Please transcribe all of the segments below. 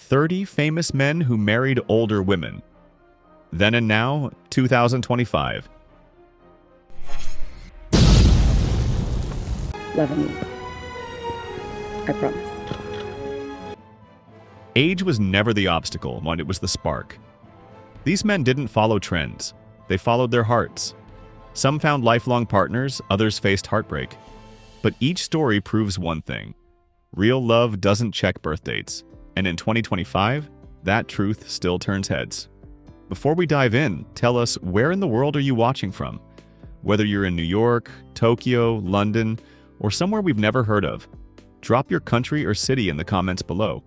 30 famous men who married older women. Then and now, 2025. Loving you. I promise. Age was never the obstacle when it was the spark. These men didn't follow trends. They followed their hearts. Some found lifelong partners, others faced heartbreak. But each story proves one thing. Real love doesn't check birth dates. And in 2025, that truth still turns heads. Before we dive in, tell us, where in the world are you watching from? Whether you're in New York, Tokyo, London, or somewhere we've never heard of, drop your country or city in the comments below.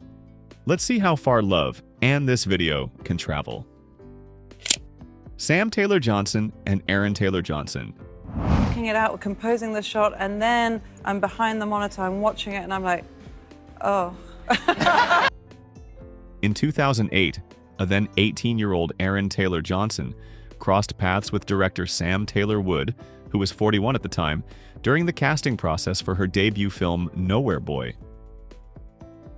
Let's see how far love and this video can travel. Sam Taylor Johnson and Aaron Taylor Johnson. Working it out, composing the shot, and then I'm behind the monitor, I'm watching it, and I'm like, oh. In 2008, a then 18-year-old Aaron Taylor Johnson crossed paths with director Sam Taylor Wood, who was 41 at the time, during the casting process for her debut film Nowhere Boy.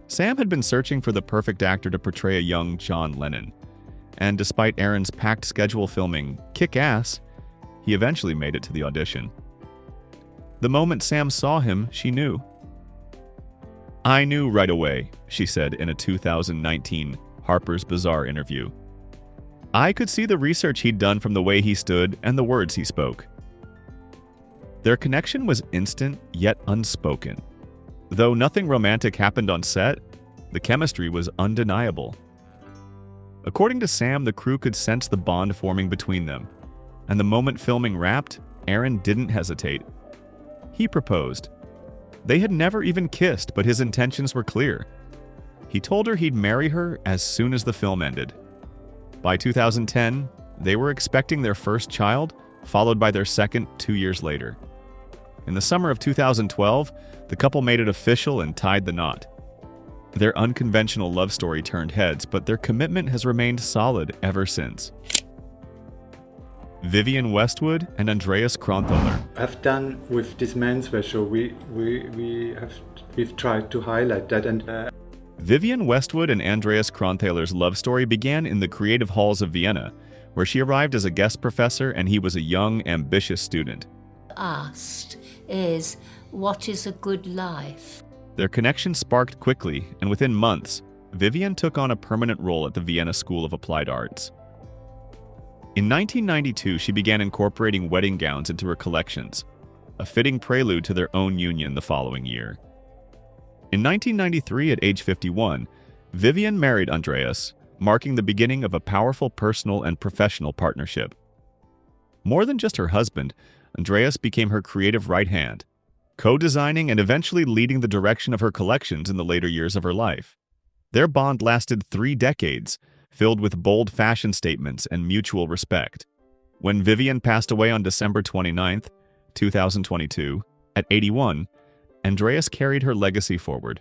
Sam had been searching for the perfect actor to portray a young John Lennon, and despite Aaron's packed schedule filming Kick-Ass, he eventually made it to the audition. The moment Sam saw him, she knew. "I knew right away," she said in a 2019 Harper's Bazaar interview. "I could see the research he'd done from the way he stood and the words he spoke." Their connection was instant yet unspoken. Though nothing romantic happened on set, the chemistry was undeniable. According to Sam, the crew could sense the bond forming between them, and the moment filming wrapped, Aaron didn't hesitate. He proposed. They had never even kissed, but his intentions were clear. He told her he'd marry her as soon as the film ended. By 2010, they were expecting their first child, followed by their second 2 years later. In the summer of 2012, the couple made it official and tied the knot. Their unconventional love story turned heads, but their commitment has remained solid ever since. Vivienne Westwood and Andreas Kronthaler. I've done with this menswear show, we've tried to highlight that, and Vivienne Westwood and Andreas Kronthaler's love story began in the creative halls of Vienna, where she arrived as a guest professor and he was a young, ambitious student. Asked is, what is a good life? Their connection sparked quickly, and within months, Vivienne took on a permanent role at the Vienna School of Applied Arts. In 1992, she began incorporating wedding gowns into her collections, a fitting prelude to their own union the following year. In 1993, at age 51, Vivienne married Andreas, marking the beginning of a powerful personal and professional partnership. More than just her husband, Andreas became her creative right hand, co-designing and eventually leading the direction of her collections in the later years of her life. Their bond lasted 3 decades, filled with bold fashion statements and mutual respect. When Vivienne passed away on December 29, 2022, at 81, Andreas carried her legacy forward.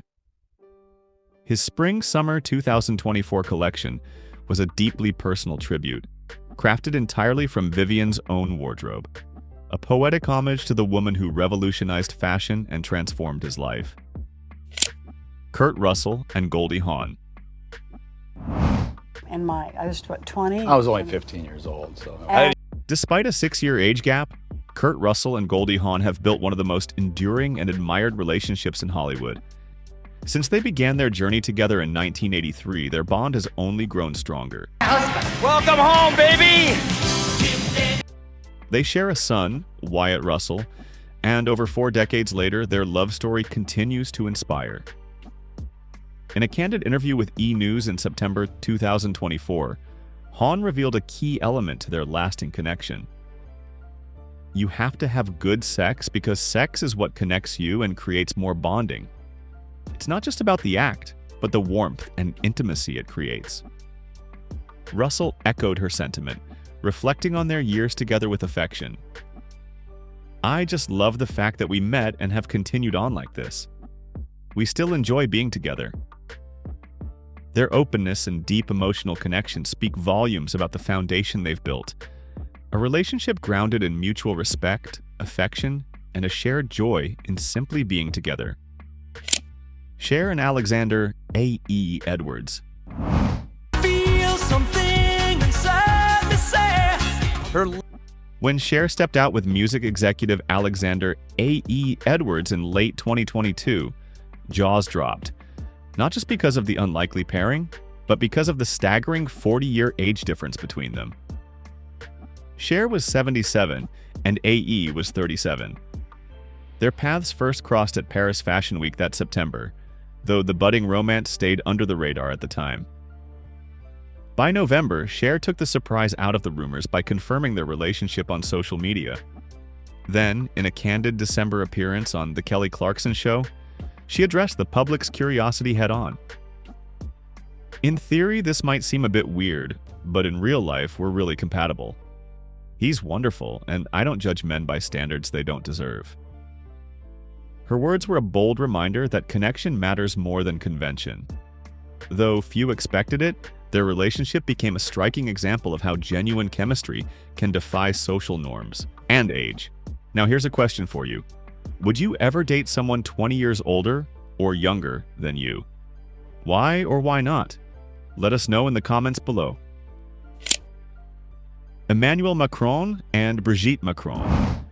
His Spring-Summer 2024 collection was a deeply personal tribute, crafted entirely from Vivienne's own wardrobe, a poetic homage to the woman who revolutionized fashion and transformed his life. Kurt Russell and Goldie Hawn. I was, 20? I was only 15 years old, so... Despite a 6-year age gap, Kurt Russell and Goldie Hawn have built one of the most enduring and admired relationships in Hollywood. Since they began their journey together in 1983, their bond has only grown stronger. Welcome home, baby! They share a son, Wyatt Russell, and over 4 decades later, their love story continues to inspire. In a candid interview with E! News in September 2024, Hawn revealed a key element to their lasting connection. You have to have good sex because sex is what connects you and creates more bonding. It's not just about the act, but the warmth and intimacy it creates. Russell echoed her sentiment, reflecting on their years together with affection. "I just love the fact that we met and have continued on like this. We still enjoy being together." Their openness and deep emotional connection speak volumes about the foundation they've built, a relationship grounded in mutual respect, affection, and a shared joy in simply being together. Cher and Alexander A.E. Edwards. feel something inside me say. When Cher stepped out with music executive Alexander A.E. Edwards in late 2022, jaws dropped. Not just because of the unlikely pairing, but because of the staggering 40-year age difference between them. Cher was 77 and A.E. was 37. Their paths first crossed at Paris Fashion Week that September, though the budding romance stayed under the radar at the time. By November, Cher took the surprise out of the rumors by confirming their relationship on social media. Then, in a candid December appearance on The Kelly Clarkson Show, she addressed the public's curiosity head-on. In theory, this might seem a bit weird, but in real life, we're really compatible. He's wonderful, and I don't judge men by standards they don't deserve. Her words were a bold reminder that connection matters more than convention. Though few expected it, their relationship became a striking example of how genuine chemistry can defy social norms and age. Now here's a question for you. Would you ever date someone 20 years older or younger than you? Why or why not? Let us know in the comments below. Emmanuel Macron and Brigitte Macron.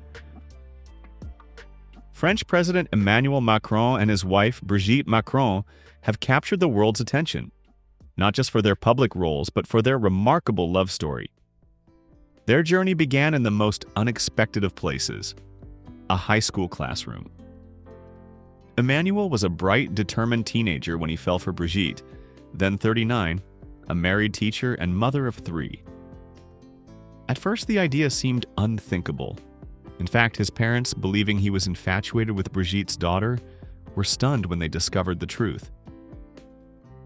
French President Emmanuel Macron and his wife Brigitte Macron have captured the world's attention, not just for their public roles, but for their remarkable love story. Their journey began in the most unexpected of places, a high school classroom. Emmanuel was a bright, determined teenager when he fell for Brigitte, then 39, a married teacher and mother of 3. At first, the idea seemed unthinkable. In fact, his parents, believing he was infatuated with Brigitte's daughter, were stunned when they discovered the truth.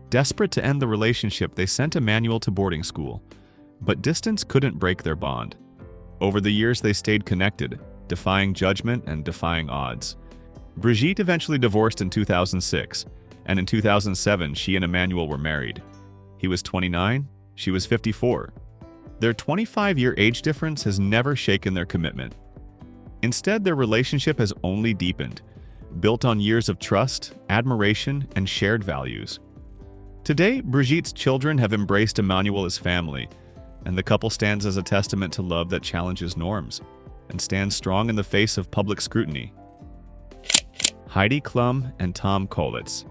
Desperate to end the relationship, they sent Emmanuel to boarding school, but distance couldn't break their bond. Over the years, they stayed connected, defying judgment and defying odds. Brigitte eventually divorced in 2006, and in 2007, she and Emmanuel were married. He was 29, she was 54. Their 25-year age difference has never shaken their commitment. Instead, their relationship has only deepened, built on years of trust, admiration, and shared values. Today, Brigitte's children have embraced Emmanuel as family, and the couple stands as a testament to love that challenges norms and stands strong in the face of public scrutiny. Heidi Klum and Tom Kaulitz.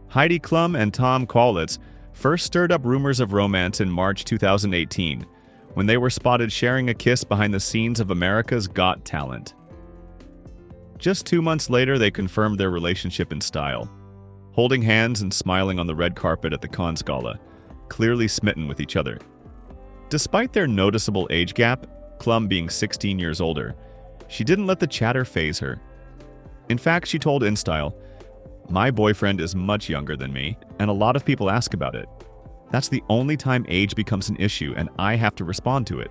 Heidi Klum and Tom Kaulitz first stirred up rumors of romance in March 2018, when they were spotted sharing a kiss behind the scenes of America's Got Talent. Just 2 months later, they confirmed their relationship in style, holding hands and smiling on the red carpet at the Cannes Gala, clearly smitten with each other. Despite their noticeable age gap, Klum being 16 years older, she didn't let the chatter faze her. In fact, she told InStyle, "My boyfriend is much younger than me, and a lot of people ask about it. That's the only time age becomes an issue, and I have to respond to it."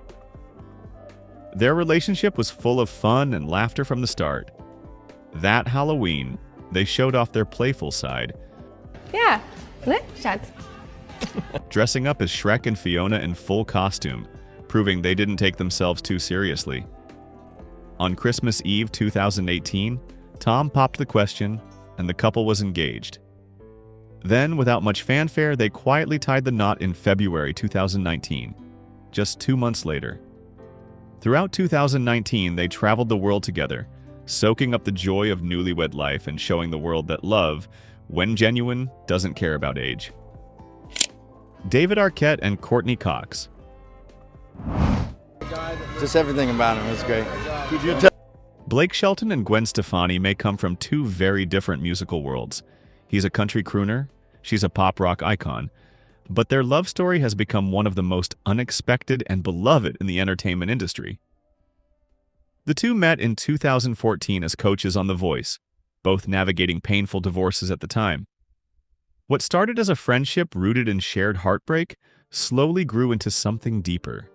Their relationship was full of fun and laughter from the start. That Halloween, they showed off their playful side. Ja, ne, Schatz? Dressing up as Shrek and Fiona in full costume, proving they didn't take themselves too seriously. On Christmas Eve 2018, Tom popped the question, and the couple was engaged. Then, without much fanfare, they quietly tied the knot in February 2019, just 2 months later. Throughout 2019, they traveled the world together, soaking up the joy of newlywed life and showing the world that love, when genuine, doesn't care about age. David Arquette and Courtney Cox. Just everything about him is great. Blake Shelton and Gwen Stefani may come from 2 very different musical worlds. He's a country crooner, she's a pop rock icon, but their love story has become one of the most unexpected and beloved in the entertainment industry. The two met in 2014 as coaches on The Voice, both navigating painful divorces at the time. What started as a friendship rooted in shared heartbreak slowly grew into something deeper.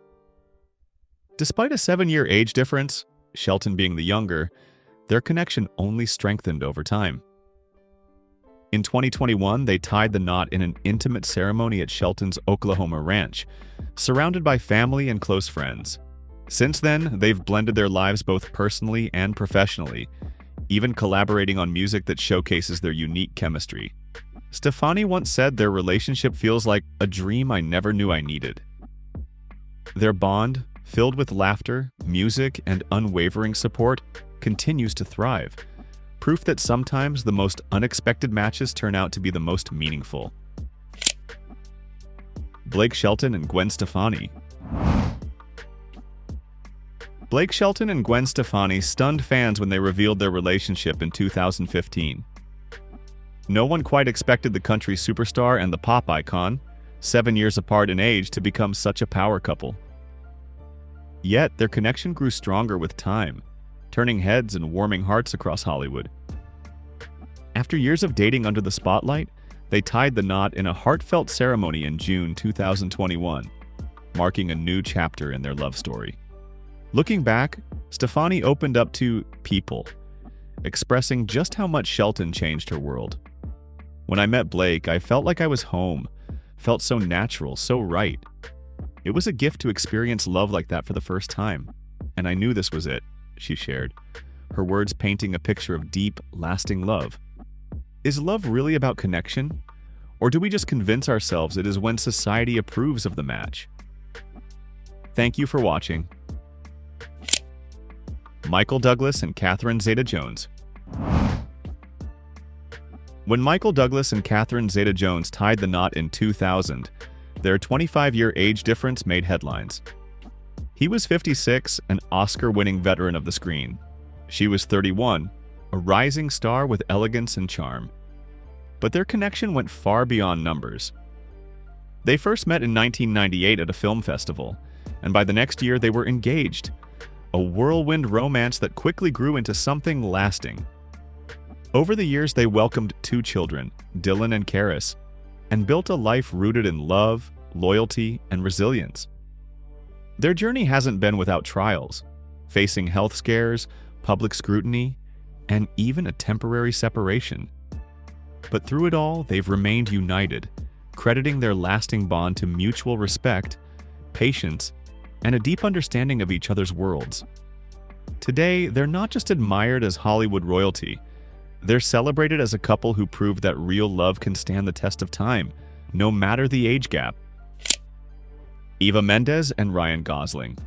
Despite a 7-year age difference, Shelton being the younger, their connection only strengthened over time. In 2021, they tied the knot in an intimate ceremony at Shelton's Oklahoma ranch, surrounded by family and close friends. Since then, they've blended their lives both personally and professionally, even collaborating on music that showcases their unique chemistry. Stefani once said their relationship feels like a dream I never knew I needed. Their bond, filled with laughter, music, and unwavering support, continues to thrive. Proof that sometimes the most unexpected matches turn out to be the most meaningful. Blake Shelton and Gwen Stefani. Blake Shelton and Gwen Stefani stunned fans when they revealed their relationship in 2015. No one quite expected the country superstar and the pop icon, 7 years apart in age, to become such a power couple. Yet, their connection grew stronger with time, turning heads and warming hearts across Hollywood. After years of dating under the spotlight, they tied the knot in a heartfelt ceremony in June 2021, marking a new chapter in their love story. Looking back, Stefani opened up to people, expressing just how much Shelton changed her world. When I met Blake, I felt like I was home, felt so natural, so right. It was a gift to experience love like that for the first time, and I knew this was it, she shared, her words painting a picture of deep, lasting love. Is love really about connection? Or do we just convince ourselves it is when society approves of the match? Thank you for watching. Michael Douglas and Catherine Zeta-Jones. When Michael Douglas and Catherine Zeta-Jones tied the knot in 2000, their 25-year age difference made headlines. He was 56, an Oscar-winning veteran of the screen. She was 31, a rising star with elegance and charm. But their connection went far beyond numbers. They first met in 1998 at a film festival, and by the next year they were engaged, a whirlwind romance that quickly grew into something lasting. Over the years, they welcomed 2 children, Dylan and Karis, and built a life rooted in love, loyalty, and resilience. Their journey hasn't been without trials, facing health scares, public scrutiny, and even a temporary separation. But through it all, they've remained united, crediting their lasting bond to mutual respect, patience, and a deep understanding of each other's worlds. Today, they're not just admired as Hollywood royalty, they're celebrated as a couple who proved that real love can stand the test of time, no matter the age gap. Eva Mendes and Ryan Gosling.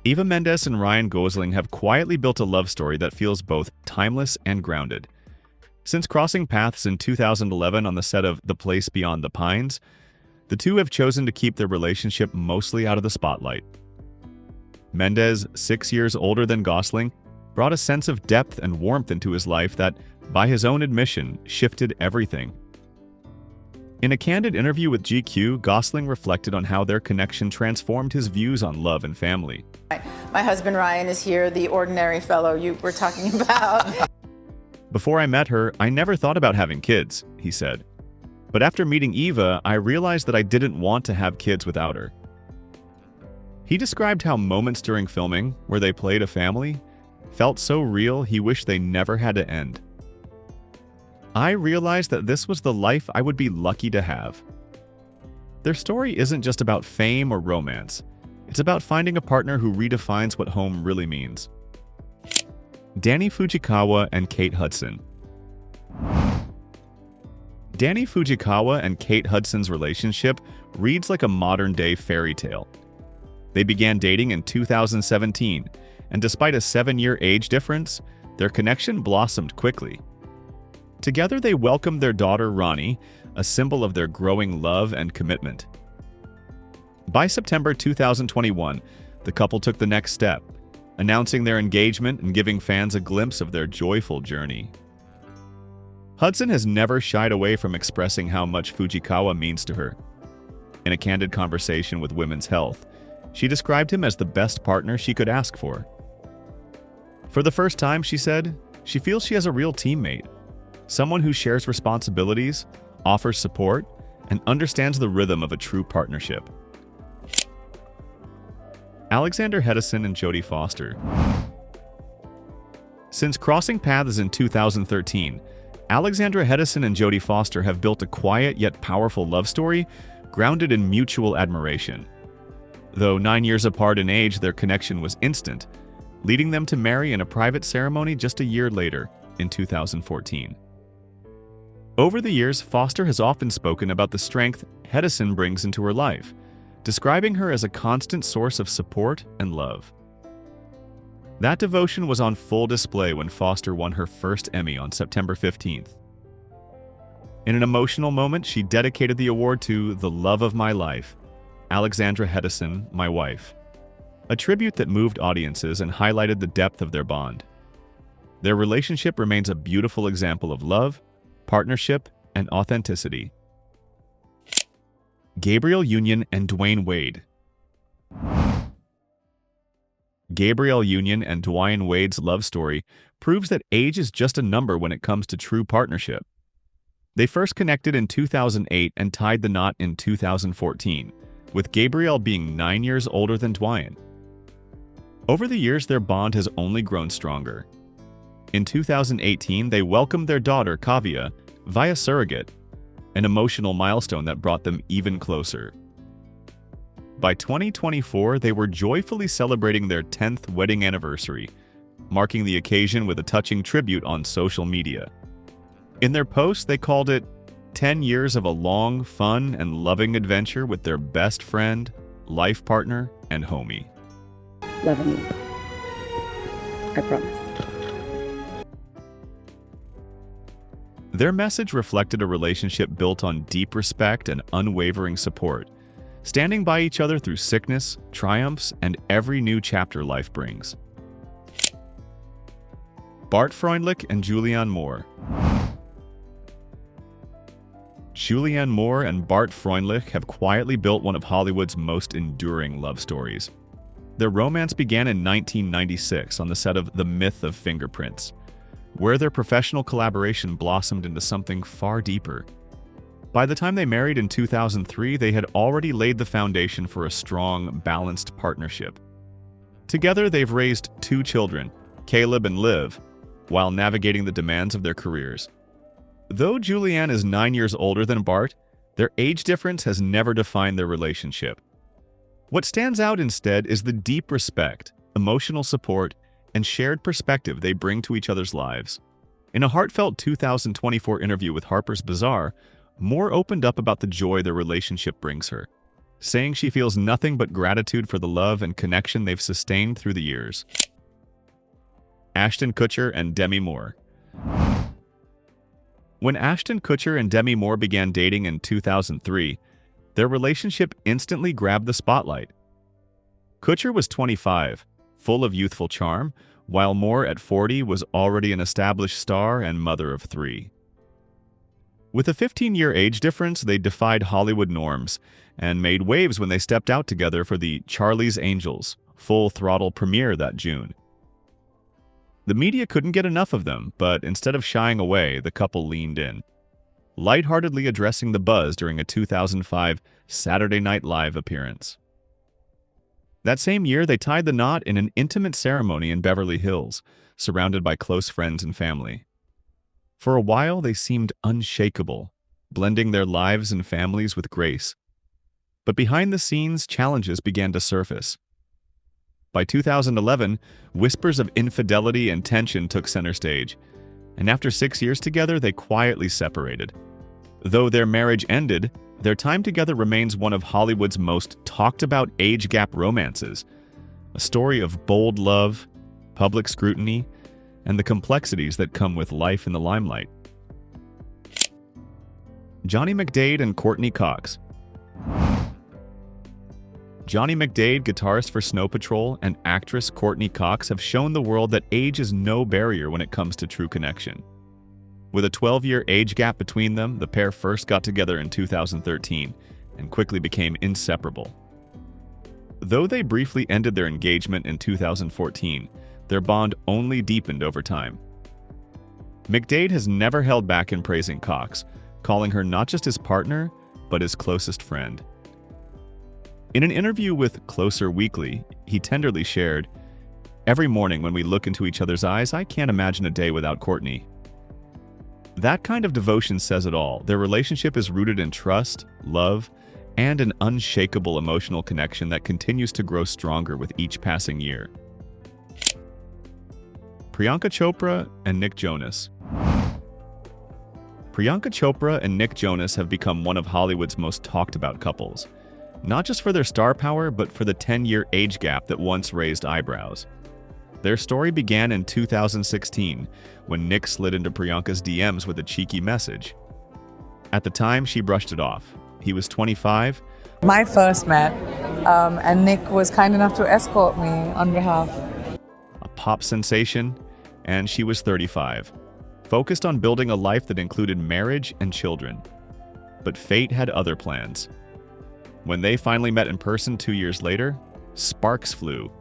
Eva Mendes and Ryan Gosling have quietly built a love story that feels both timeless and grounded. Since crossing paths in 2011 on the set of The Place Beyond the Pines, the two have chosen to keep their relationship mostly out of the spotlight. Mendes, 6 years older than Gosling, brought a sense of depth and warmth into his life that, by his own admission, shifted everything. In a candid interview with GQ, Gosling reflected on how their connection transformed his views on love and family. My husband Ryan is here, the ordinary fellow you were talking about. Before I met her, I never thought about having kids, he said. But after meeting Eva, I realized that I didn't want to have kids without her. He described how moments during filming, where they played a family, felt so real he wished they never had to end. I realized that this was the life I would be lucky to have. Their story isn't just about fame or romance. It's about finding a partner who redefines what home really means. Danny Fujikawa and Kate Hudson. Danny Fujikawa and Kate Hudson's relationship reads like a modern-day fairy tale. They began dating in 2017, and despite a 7-year age difference, their connection blossomed quickly. Together, they welcomed their daughter Ronnie, a symbol of their growing love and commitment. By September 2021, the couple took the next step, announcing their engagement and giving fans a glimpse of their joyful journey. Hudson has never shied away from expressing how much Fujikawa means to her. In a candid conversation with Women's Health, she described him as the best partner she could ask for. For the first time, she said, she feels she has a real teammate, someone who shares responsibilities, offers support, and understands the rhythm of a true partnership. Alexander Hedison and Jodie Foster. Since crossing paths in 2013, Alexandra Hedison and Jodie Foster have built a quiet yet powerful love story grounded in mutual admiration. Though 9 years apart in age, their connection was instant, leading them to marry in a private ceremony just a year later, in 2014. Over the years, Foster has often spoken about the strength Hedison brings into her life, describing her as a constant source of support and love. That devotion was on full display when Foster won her first Emmy on September 15th. In an emotional moment, she dedicated the award to the love of my life, Alexandra Hedison, my wife, a tribute that moved audiences and highlighted the depth of their bond. Their relationship remains a beautiful example of love, partnership, and authenticity. Gabrielle Union and Dwyane Wade. Gabrielle Union and Dwyane Wade's love story proves that age is just a number when it comes to true partnership. They first connected in 2008 and tied the knot in 2014, with Gabrielle being 9 years older than Dwyane. Over the years, their bond has only grown stronger. In 2018, they welcomed their daughter, Kavya, via surrogate, an emotional milestone that brought them even closer. By 2024, they were joyfully celebrating their 10th wedding anniversary, marking the occasion with a touching tribute on social media. In their post, they called it 10 years of a long, fun, and loving adventure with their best friend, life partner, and homie. Loving you. I promise. Their message reflected a relationship built on deep respect and unwavering support, standing by each other through sickness, triumphs, and every new chapter life brings. Bart Freundlich and Julianne Moore. Julianne Moore and Bart Freundlich have quietly built one of Hollywood's most enduring love stories. Their romance began in 1996 on the set of The Myth of Fingerprints, where their professional collaboration blossomed into something far deeper. By the time they married in 2003, they had already laid the foundation for a strong, balanced partnership. Together, they've raised 2 children, Caleb and Liv, while navigating the demands of their careers. Though Julianne is 9 years older than Bart, their age difference has never defined their relationship. What stands out instead is the deep respect, emotional support, and shared perspective they bring to each other's lives. In a heartfelt 2024 interview with Harper's Bazaar, Moore opened up about the joy their relationship brings her, saying she feels nothing but gratitude for the love and connection they've sustained through the years. Ashton Kutcher and Demi Moore. When Ashton Kutcher and Demi Moore began dating in 2003, their relationship instantly grabbed the spotlight. Kutcher was 25, full of youthful charm, while Moore at 40 was already an established star and mother of 3. With a 15-year age difference, they defied Hollywood norms and made waves when they stepped out together for the Charlie's Angels full-throttle premiere that June. The media couldn't get enough of them, but instead of shying away, the couple leaned in, lightheartedly addressing the buzz during a 2005 Saturday Night Live appearance. That same year, they tied the knot in an intimate ceremony in Beverly Hills, surrounded by close friends and family. For a while, they seemed unshakable, blending their lives and families with grace. But behind the scenes, challenges began to surface. By 2011, whispers of infidelity and tension took center stage, and after 6 years together, they quietly separated. Though their marriage ended, their time together remains one of Hollywood's most talked-about age gap romances, a story of bold love, public scrutiny, and the complexities that come with life in the limelight. Johnny McDaid and Courtney Cox. Johnny McDaid, guitarist for Snow Patrol, and actress Courtney Cox have shown the world that age is no barrier when it comes to true connection. With a 12-year age gap between them, the pair first got together in 2013 and quickly became inseparable. Though they briefly ended their engagement in 2014, their bond only deepened over time. McDaid has never held back in praising Cox, calling her not just his partner, but his closest friend. In an interview with Closer Weekly, he tenderly shared, "Every morning when we look into each other's eyes, I can't imagine a day without Courtney." That kind of devotion says it all. Their relationship is rooted in trust, love, and an unshakable emotional connection that continues to grow stronger with each passing year. Priyanka Chopra and Nick Jonas. Priyanka Chopra and Nick Jonas have become one of Hollywood's most talked about couples, not just for their star power, but for the 10-year age gap that once raised eyebrows. Their story began in 2016, when Nick slid into Priyanka's DMs with a cheeky message. At the time, she brushed it off. He was 25. My first met, and Nick was kind enough to escort me on behalf. A pop sensation, and she was 35, focused on building a life that included marriage and children. But fate had other plans. When they finally met in person 2 years later, sparks flew.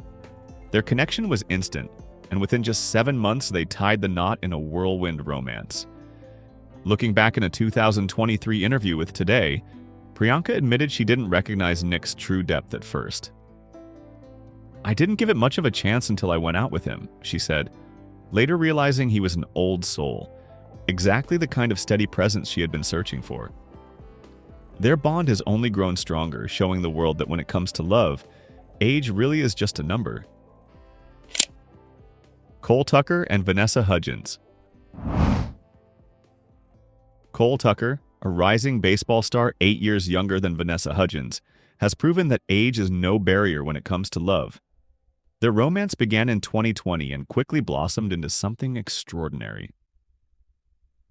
Their connection was instant, and within just 7 months, they tied the knot in a whirlwind romance. Looking back in a 2023 interview with Today, Priyanka admitted she didn't recognize Nick's true depth at first. "I didn't give it much of a chance until I went out with him," she said, later realizing he was an old soul, exactly the kind of steady presence she had been searching for. Their bond has only grown stronger, showing the world that when it comes to love, age really is just a number. Cole Tucker and Vanessa Hudgens. Cole Tucker, a rising baseball star 8 years younger than Vanessa Hudgens, has proven that age is no barrier when it comes to love. Their romance began in 2020 and quickly blossomed into something extraordinary.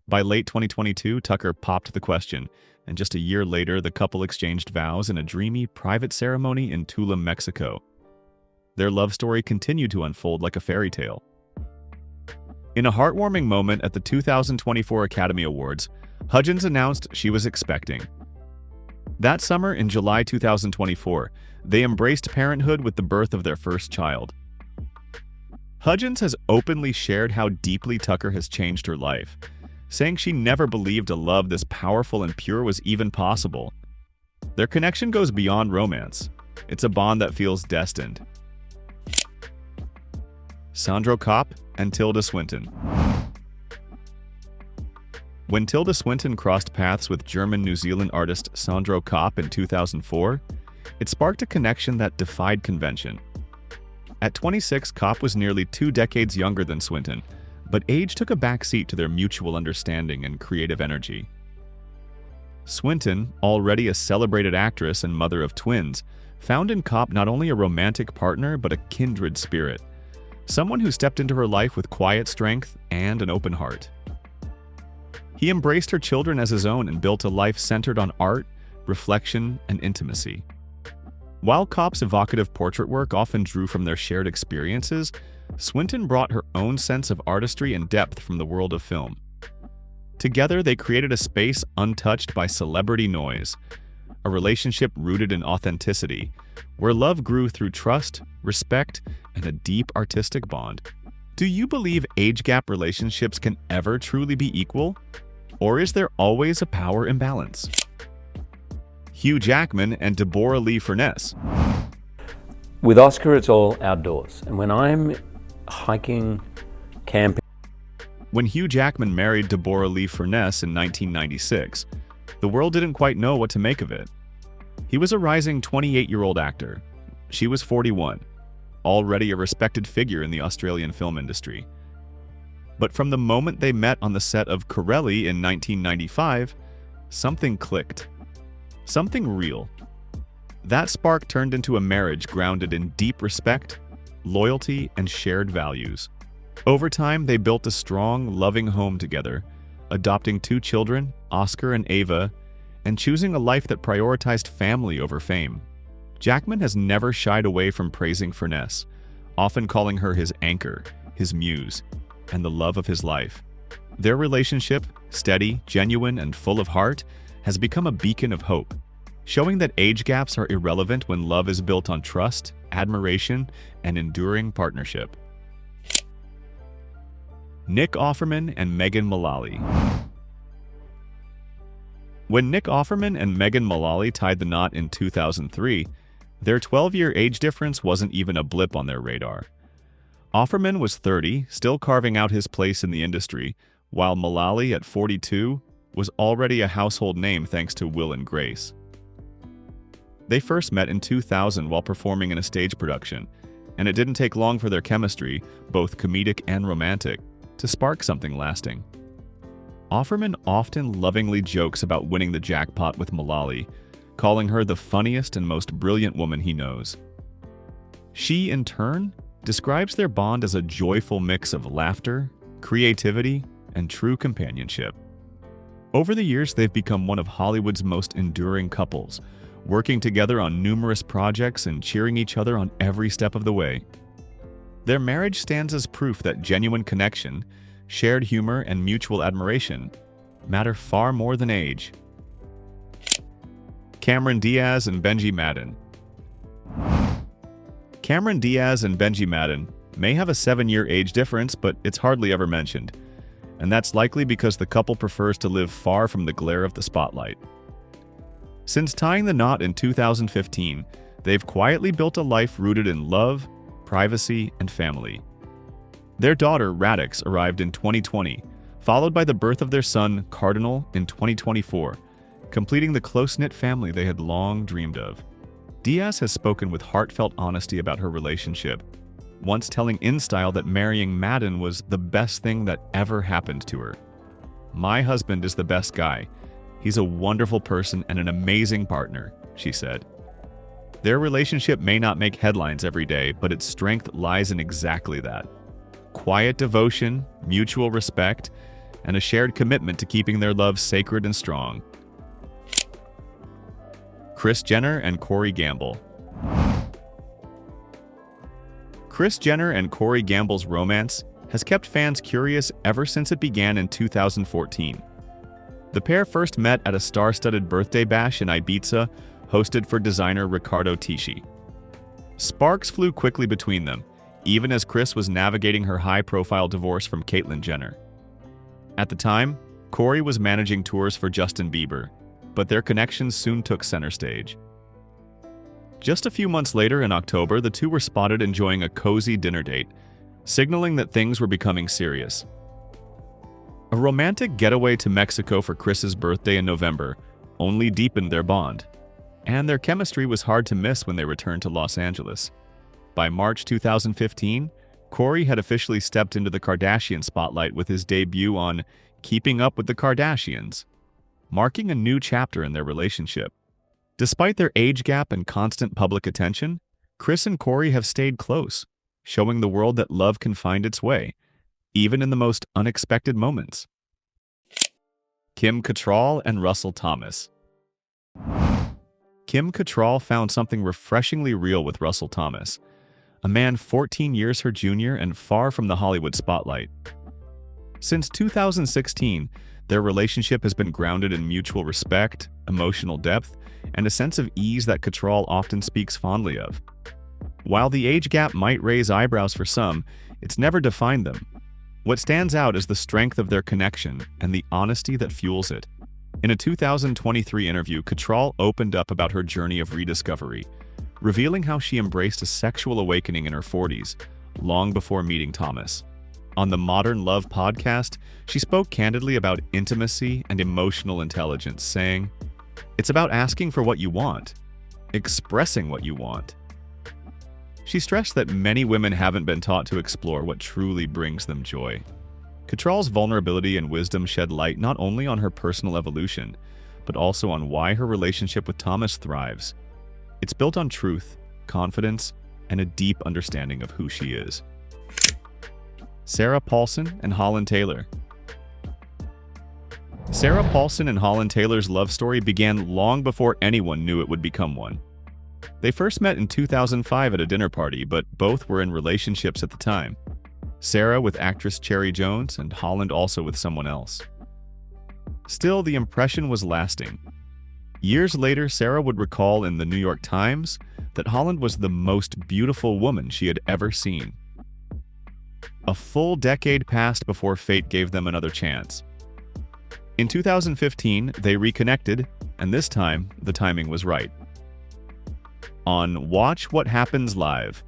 By late 2022, Tucker popped the question, and just a year later, the couple exchanged vows in a dreamy, private ceremony in Tulum, Mexico. Their love story continued to unfold like a fairy tale. In a heartwarming moment at the 2024 Academy Awards, Hudgens announced she was expecting. That summer, in July 2024, they embraced parenthood with the birth of their first child. Hudgens has openly shared how deeply Tucker has changed her life, saying she never believed a love this powerful and pure was even possible. Their connection goes beyond romance. It's a bond that feels destined. Sandro Kopp and Tilda Swinton. When Tilda Swinton crossed paths with German-New Zealand artist Sandro Kopp in 2004, it sparked a connection that defied convention. At 26, Kopp was nearly 2 decades younger than Swinton, but age took a backseat to their mutual understanding and creative energy. Swinton, already a celebrated actress and mother of twins, found in Kopp not only a romantic partner but a kindred spirit, someone who stepped into her life with quiet strength and an open heart. He embraced her children as his own and built a life centered on art, reflection, and intimacy. While Kopp's evocative portrait work often drew from their shared experiences, Swinton brought her own sense of artistry and depth from the world of film. Together, they created a space untouched by celebrity noise, a relationship rooted in authenticity, where love grew through trust, respect, and a deep artistic bond. Do you believe age gap relationships can ever truly be equal? Or is there always a power imbalance? Hugh Jackman and Deborah Lee Furness. With Oscar, it's all outdoors. And when I'm hiking, camping... When Hugh Jackman married Deborah Lee Furness in 1996, the world didn't quite know what to make of it. He was a rising 28-year-old actor. She was 41, already a respected figure in the Australian film industry. But from the moment they met on the set of Corelli in 1995, something clicked. Something real. That spark turned into a marriage grounded in deep respect, loyalty, and shared values. Over time, they built a strong, loving home together, adopting 2 children, Oscar and Ava, and choosing a life that prioritized family over fame. Jackman has never shied away from praising Furness, often calling her his anchor, his muse, and the love of his life. Their relationship, steady, genuine, and full of heart, has become a beacon of hope, showing that age gaps are irrelevant when love is built on trust, admiration, and enduring partnership. Nick Offerman and Megan Mullally. When Nick Offerman and Megan Mullally tied the knot in 2003, their 12-year age difference wasn't even a blip on their radar. Offerman was 30, still carving out his place in the industry, while Mullally, at 42, was already a household name thanks to Will and Grace. They first met in 2000 while performing in a stage production, and it didn't take long for their chemistry, both comedic and romantic, to spark something lasting. Offerman often lovingly jokes about winning the jackpot with Mullally, calling her the funniest and most brilliant woman he knows. She, in turn, describes their bond as a joyful mix of laughter, creativity, and true companionship. Over the years, they've become one of Hollywood's most enduring couples, working together on numerous projects and cheering each other on every step of the way. Their marriage stands as proof that genuine connection, shared humor, and mutual admiration matter far more than age. Cameron Diaz and Benji Madden. Cameron Diaz and Benji Madden may have a 7-year age difference, but it's hardly ever mentioned. And that's likely because the couple prefers to live far from the glare of the spotlight. Since tying the knot in 2015, they've quietly built a life rooted in love, privacy, and family. Their daughter, Radix, arrived in 2020, followed by the birth of their son, Cardinal, in 2024, completing the close-knit family they had long dreamed of. Diaz has spoken with heartfelt honesty about her relationship, once telling InStyle that marrying Madden was the best thing that ever happened to her. "My husband is the best guy. He's a wonderful person and an amazing partner," she said. Their relationship may not make headlines every day, but its strength lies in exactly that. Quiet devotion, mutual respect, and a shared commitment to keeping their love sacred and strong. Kris Jenner and Corey Gamble. Kris Jenner and Corey Gamble's romance has kept fans curious ever since it began in 2014. The pair first met at a star-studded birthday bash in Ibiza, hosted for designer Riccardo Tisci. Sparks flew quickly between them, even as Kris was navigating her high-profile divorce from Caitlyn Jenner. At the time, Corey was managing tours for Justin Bieber, but their connections soon took center stage. Just a few months later, in October, the two were spotted enjoying a cozy dinner date, signaling that things were becoming serious. A romantic getaway to Mexico for Kris's birthday in November only deepened their bond, and their chemistry was hard to miss when they returned to Los Angeles. By March 2015, Corey had officially stepped into the Kardashian spotlight with his debut on Keeping Up with the Kardashians, marking a new chapter in their relationship. Despite their age gap and constant public attention, Kris and Corey have stayed close, showing the world that love can find its way, even in the most unexpected moments. Kim Cattrall and Russell Thomas. Kim Cattrall found something refreshingly real with Russell Thomas, a man 14 years her junior and far from the Hollywood spotlight. Since 2016, their relationship has been grounded in mutual respect, emotional depth, and a sense of ease that Cattrall often speaks fondly of. While the age gap might raise eyebrows for some, it's never defined them. What stands out is the strength of their connection and the honesty that fuels it. In a 2023 interview, Cattrall opened up about her journey of rediscovery, revealing how she embraced a sexual awakening in her 40s, long before meeting Thomas. On the Modern Love podcast, she spoke candidly about intimacy and emotional intelligence, saying, "It's about asking for what you want, expressing what you want." She stressed that many women haven't been taught to explore what truly brings them joy. Cattrall's vulnerability and wisdom shed light not only on her personal evolution, but also on why her relationship with Thomas thrives. It's built on truth, confidence, and a deep understanding of who she is. Sarah Paulson and Holland Taylor. Sarah Paulson and Holland Taylor's love story began long before anyone knew it would become one. They first met in 2005 at a dinner party, but both were in relationships at the time. Sarah with actress Cherry Jones and Holland also with someone else. Still, the impression was lasting. Years later, Sarah would recall in the New York Times that Holland was the most beautiful woman she had ever seen. A full decade passed before fate gave them another chance. In 2015, they reconnected, and this time, the timing was right. On Watch What Happens Live.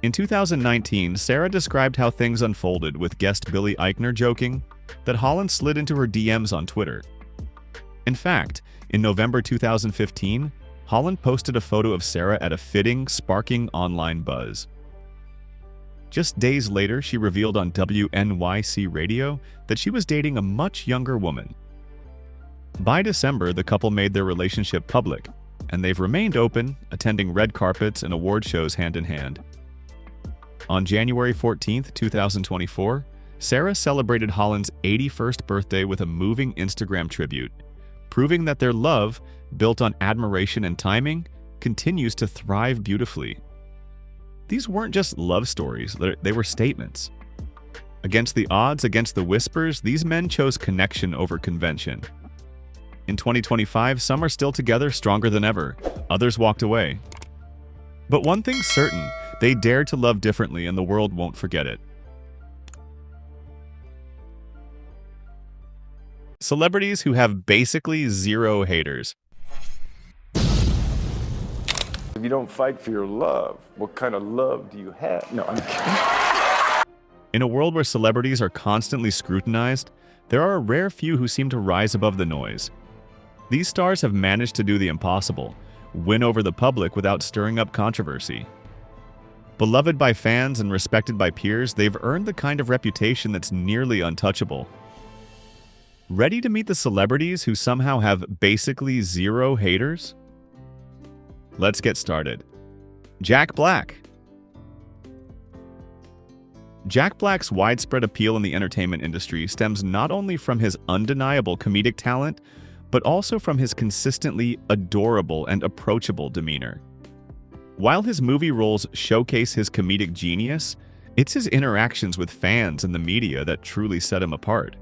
In 2019, Sarah described how things unfolded, with guest Billy Eichner joking that Holland slid into her DMs on Twitter. In fact, in November 2015, Holland posted a photo of Sarah at a fitting, sparking online buzz. Just days later, she revealed on WNYC radio that she was dating a much younger woman. By December, the couple made their relationship public, and they've remained open, attending red carpets and award shows hand in hand. On January 14, 2024, Sarah celebrated Holland's 81st birthday with a moving Instagram tribute, proving that their love, built on admiration and timing, continues to thrive beautifully. These weren't just love stories, they were statements. Against the odds, against the whispers, these men chose connection over convention. In 2025, some are still together, stronger than ever. Others walked away. But one thing's certain, they dared to love differently and the world won't forget it. Celebrities who have basically zero haters. If you don't fight for your love, what kind of love do you have? No, I'm kidding. In a world where celebrities are constantly scrutinized, there are a rare few who seem to rise above the noise. These stars have managed to do the impossible, win over the public without stirring up controversy. Beloved by fans and respected by peers, they've earned the kind of reputation that's nearly untouchable. Ready to meet the celebrities who somehow have basically zero haters? Let's get started. Jack Black. Jack Black's widespread appeal in the entertainment industry stems not only from his undeniable comedic talent, but also from his consistently adorable and approachable demeanor. While his movie roles showcase his comedic genius, it's his interactions with fans and the media that truly set him apart.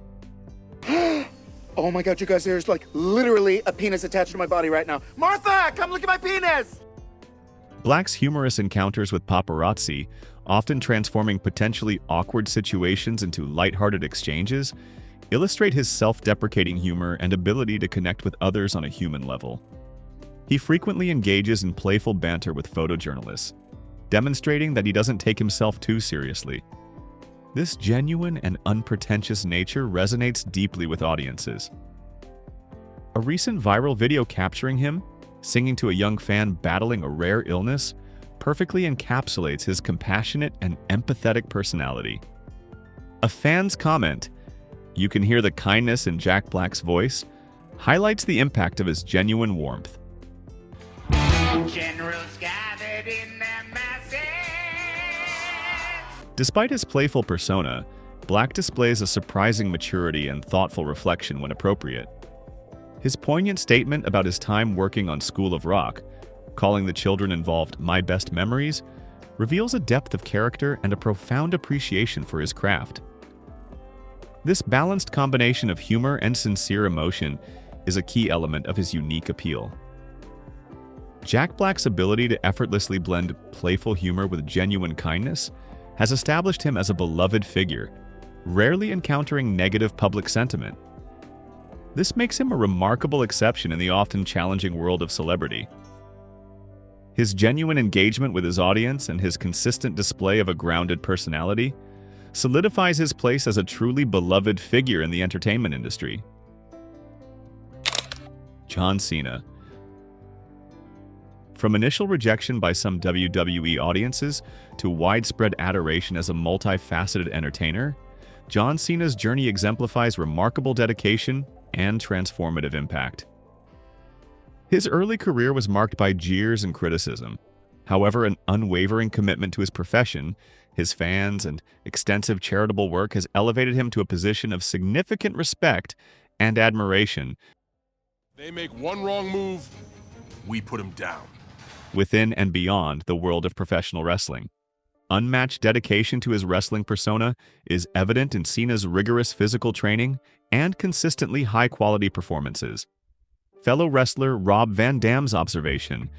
Oh my God, you guys, there's like literally a penis attached to my body right now. Martha, come look at my penis! Black's humorous encounters with paparazzi, often transforming potentially awkward situations into lighthearted exchanges, illustrate his self-deprecating humor and ability to connect with others on a human level. He frequently engages in playful banter with photojournalists, demonstrating that he doesn't take himself too seriously. This genuine and unpretentious nature resonates deeply with audiences. A recent viral video capturing him, singing to a young fan battling a rare illness, perfectly encapsulates his compassionate and empathetic personality. A fan's comment, "You can hear the kindness in Jack Black's voice," highlights the impact of his genuine warmth. Generals gathered in their masses. Despite his playful persona, Black displays a surprising maturity and thoughtful reflection when appropriate. His poignant statement about his time working on School of Rock, calling the children involved "my best memories," reveals a depth of character and a profound appreciation for his craft. This balanced combination of humor and sincere emotion is a key element of his unique appeal. Jack Black's ability to effortlessly blend playful humor with genuine kindness has established him as a beloved figure, rarely encountering negative public sentiment. This makes him a remarkable exception in the often challenging world of celebrity. His genuine engagement with his audience and his consistent display of a grounded personality solidifies his place as a truly beloved figure in the entertainment industry. John Cena. From initial rejection by some WWE audiences to widespread adoration as a multifaceted entertainer, John Cena's journey exemplifies remarkable dedication and transformative impact. His early career was marked by jeers and criticism. However, an unwavering commitment to his profession, his fans, and extensive charitable work has elevated him to a position of significant respect and admiration. They make one wrong move, we put them down. Within and beyond the world of professional wrestling. Unmatched dedication to his wrestling persona is evident in Cena's rigorous physical training and consistently high-quality performances. Fellow wrestler Rob Van Dam's observation,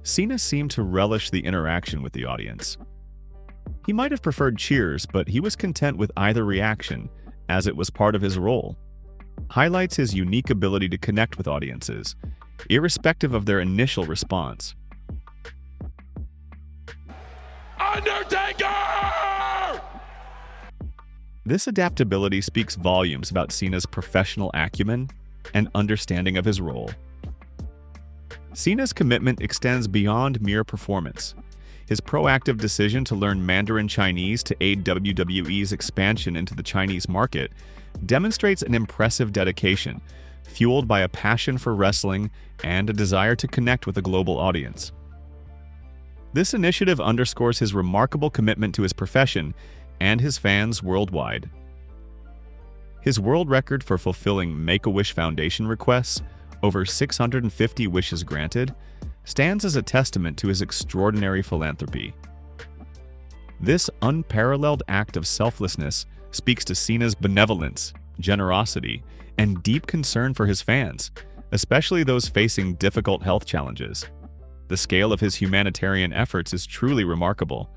Cena seemed to relish the interaction with the audience. He might have preferred cheers, but he was content with either reaction, as it was part of his role. Highlights his unique ability to connect with audiences, irrespective of their initial response. Undertaker! This adaptability speaks volumes about Cena's professional acumen and understanding of his role. Cena's commitment extends beyond mere performance. His proactive decision to learn Mandarin Chinese to aid WWE's expansion into the Chinese market demonstrates an impressive dedication, fueled by a passion for wrestling and a desire to connect with a global audience. This initiative underscores his remarkable commitment to his profession and his fans worldwide. His world record for fulfilling Make-A-Wish Foundation requests, over 650 wishes granted, stands as a testament to his extraordinary philanthropy. This unparalleled act of selflessness speaks to Cena's benevolence, generosity, and deep concern for his fans, especially those facing difficult health challenges. The scale of his humanitarian efforts is truly remarkable.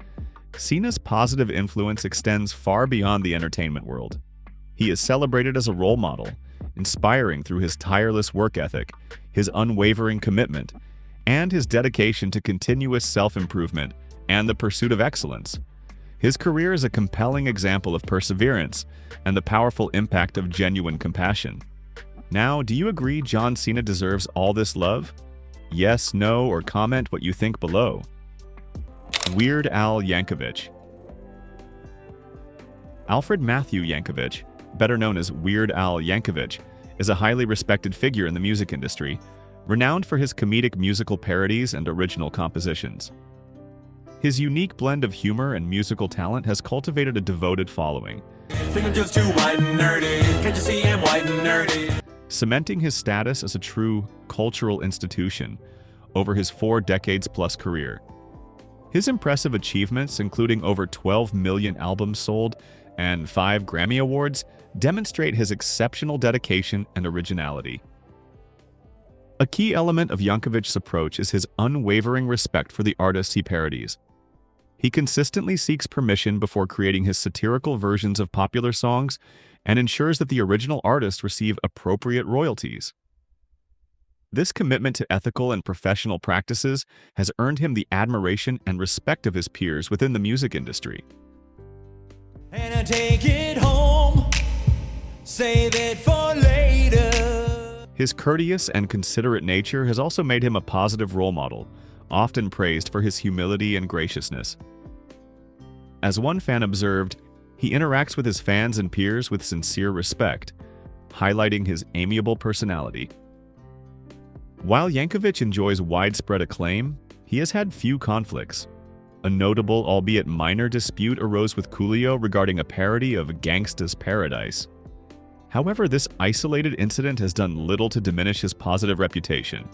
Cena's positive influence extends far beyond the entertainment world. He is celebrated as a role model, inspiring through his tireless work ethic, his unwavering commitment, and his dedication to continuous self-improvement and the pursuit of excellence. His career is a compelling example of perseverance and the powerful impact of genuine compassion. Now, do you agree John Cena deserves all this love? Yes, no, or comment what you think below. Weird Al Yankovic. Alfred Matthew Yankovic, better known as Weird Al Yankovic, is a highly respected figure in the music industry, renowned for his comedic musical parodies and original compositions. His unique blend of humor and musical talent has cultivated a devoted following, Think I'm just too white and nerdy. Can't you see I'm white and nerdy? Cementing his status as a true cultural institution over his 4 decades-plus career. His impressive achievements, including over 12 million albums sold and 5 Grammy Awards, demonstrate his exceptional dedication and originality. A key element of Yankovic's approach is his unwavering respect for the artists he parodies. He consistently seeks permission before creating his satirical versions of popular songs and ensures that the original artists receive appropriate royalties. This commitment to ethical and professional practices has earned him the admiration and respect of his peers within the music industry. And I take it home, save it for later. His courteous and considerate nature has also made him a positive role model, often praised for his humility and graciousness. As one fan observed, he interacts with his fans and peers with sincere respect, highlighting his amiable personality. While Yankovic enjoys widespread acclaim, he has had few conflicts. A notable, albeit minor, dispute arose with Coolio regarding a parody of Gangsta's Paradise. However, this isolated incident has done little to diminish his positive reputation.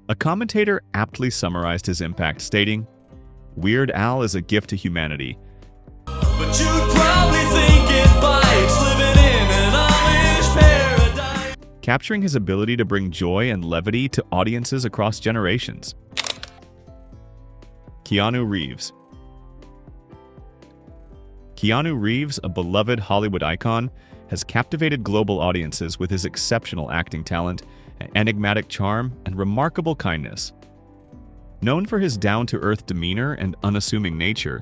A commentator aptly summarized his impact, stating, "Weird Al is a gift to humanity." But you'd probably think it bites living in an Amish paradise. Capturing his ability to bring joy and levity to audiences across generations. Keanu Reeves. Keanu Reeves, a beloved Hollywood icon, has captivated global audiences with his exceptional acting talent, enigmatic charm, and remarkable kindness. Known for his down-to-earth demeanor and unassuming nature,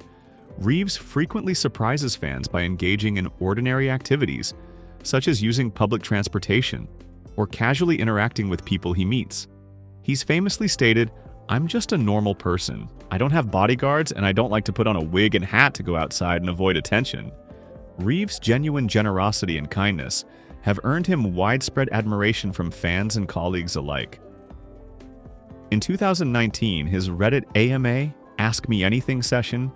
Reeves frequently surprises fans by engaging in ordinary activities, such as using public transportation or casually interacting with people he meets. He's famously stated, "I'm just a normal person. I don't have bodyguards and I don't like to put on a wig and hat to go outside and avoid attention." Reeves' genuine generosity and kindness have earned him widespread admiration from fans and colleagues alike. In 2019, his Reddit AMA Ask Me Anything session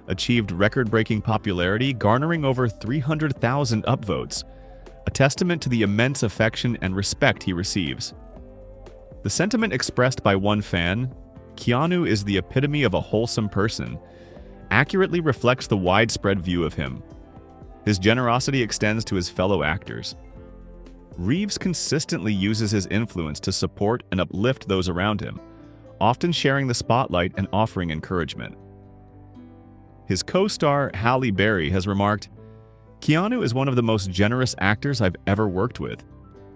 achieved record-breaking popularity, garnering over 300,000 upvotes, a testament to the immense affection and respect he receives. The sentiment expressed by one fan, "Keanu is the epitome of a wholesome person," accurately reflects the widespread view of him. His generosity extends to his fellow actors. Reeves consistently uses his influence to support and uplift those around him, often sharing the spotlight and offering encouragement. His co-star Halle Berry has remarked, "Keanu is one of the most generous actors I've ever worked with.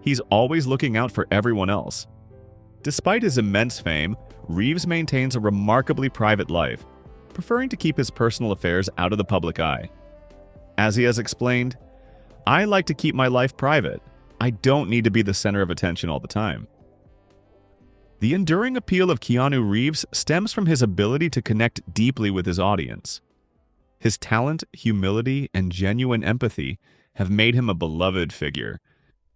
He's always looking out for everyone else." Despite his immense fame, Reeves maintains a remarkably private life, preferring to keep his personal affairs out of the public eye. As he has explained, "I like to keep my life private. I don't need to be the center of attention all the time." The enduring appeal of Keanu Reeves stems from his ability to connect deeply with his audience. His talent, humility, and genuine empathy have made him a beloved figure,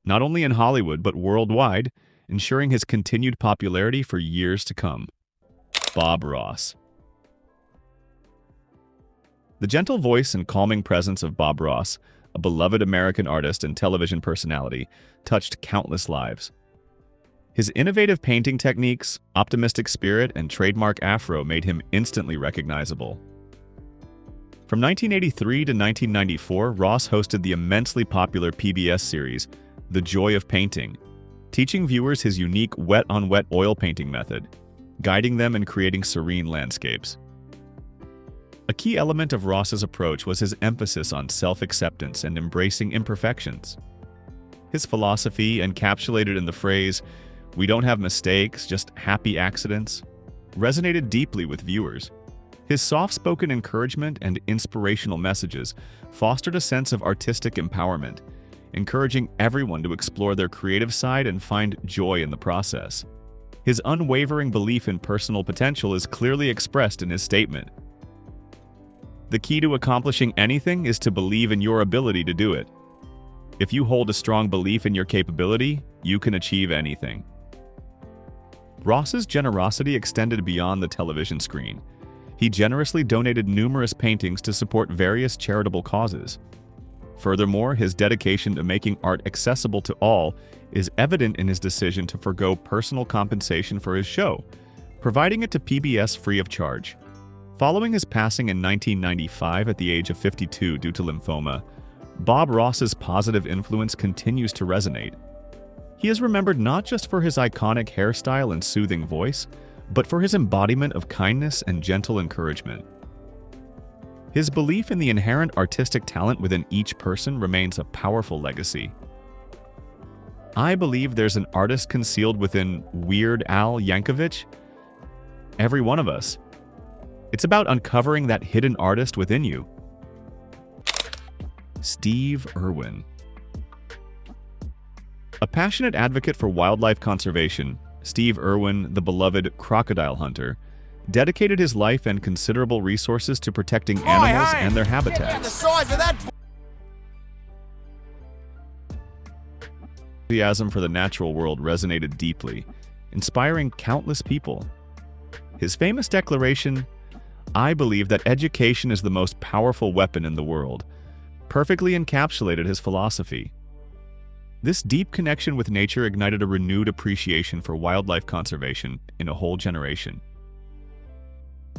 not only in Hollywood but worldwide, ensuring his continued popularity for years to come. Bob Ross. The gentle voice and calming presence of Bob Ross, a beloved American artist and television personality, touched countless lives. His innovative painting techniques, optimistic spirit, and trademark afro made him instantly recognizable. From 1983 to 1994, Ross hosted the immensely popular PBS series, The Joy of Painting, teaching viewers his unique wet-on-wet oil painting method, guiding them in creating serene landscapes. A key element of Ross's approach was his emphasis on self-acceptance and embracing imperfections. His philosophy, encapsulated in the phrase, "We don't have mistakes, just happy accidents," resonated deeply with viewers. His soft-spoken encouragement and inspirational messages fostered a sense of artistic empowerment, encouraging everyone to explore their creative side and find joy in the process. His unwavering belief in personal potential is clearly expressed in his statement. "The key to accomplishing anything is to believe in your ability to do it. If you hold a strong belief in your capability, you can achieve anything." Ross's generosity extended beyond the television screen. He generously donated numerous paintings to support various charitable causes. Furthermore, his dedication to making art accessible to all is evident in his decision to forgo personal compensation for his show, providing it to PBS free of charge. Following his passing in 1995 at the age of 52 due to lymphoma, Bob Ross's positive influence continues to resonate. He is remembered not just for his iconic hairstyle and soothing voice, but for his embodiment of kindness and gentle encouragement. His belief in the inherent artistic talent within each person remains a powerful legacy. "I believe there's an artist concealed within Weird Al Yankovic. Every one of us. It's about uncovering that hidden artist within you." Steve Irwin. A passionate advocate for wildlife conservation, Steve Irwin, the beloved crocodile hunter, dedicated his life and considerable resources to protecting animals and their habitats. Enthusiasm for the natural world resonated deeply, inspiring countless people. His famous declaration, "I believe that education is the most powerful weapon in the world," perfectly encapsulated his philosophy. This deep connection with nature ignited a renewed appreciation for wildlife conservation in a whole generation.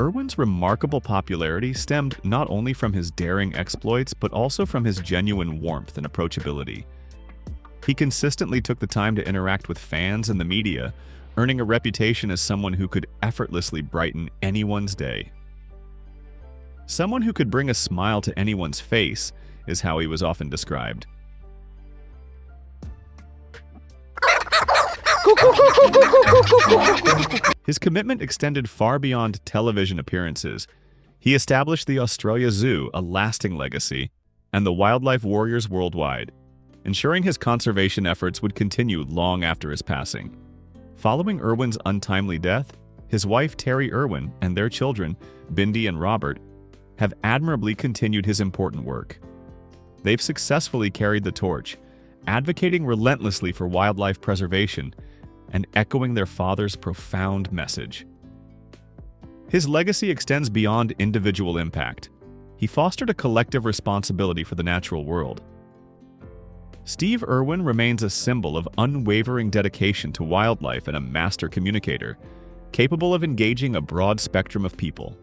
Irwin's remarkable popularity stemmed not only from his daring exploits, but also from his genuine warmth and approachability. He consistently took the time to interact with fans and the media, earning a reputation as someone who could effortlessly brighten anyone's day. Someone who could bring a smile to anyone's face is how he was often described. His commitment extended far beyond television appearances. He established the Australia Zoo, a lasting legacy, and the wildlife warriors worldwide, ensuring his conservation efforts would continue long after his passing. Following Irwin's untimely death, his wife Terry Irwin and their children, Bindi and Robert, have admirably continued his important work. They've successfully carried the torch, advocating relentlessly for wildlife preservation and echoing their father's profound message. His legacy extends beyond individual impact. He fostered a collective responsibility for the natural world. Steve Irwin remains a symbol of unwavering dedication to wildlife and a master communicator, capable of engaging a broad spectrum of people.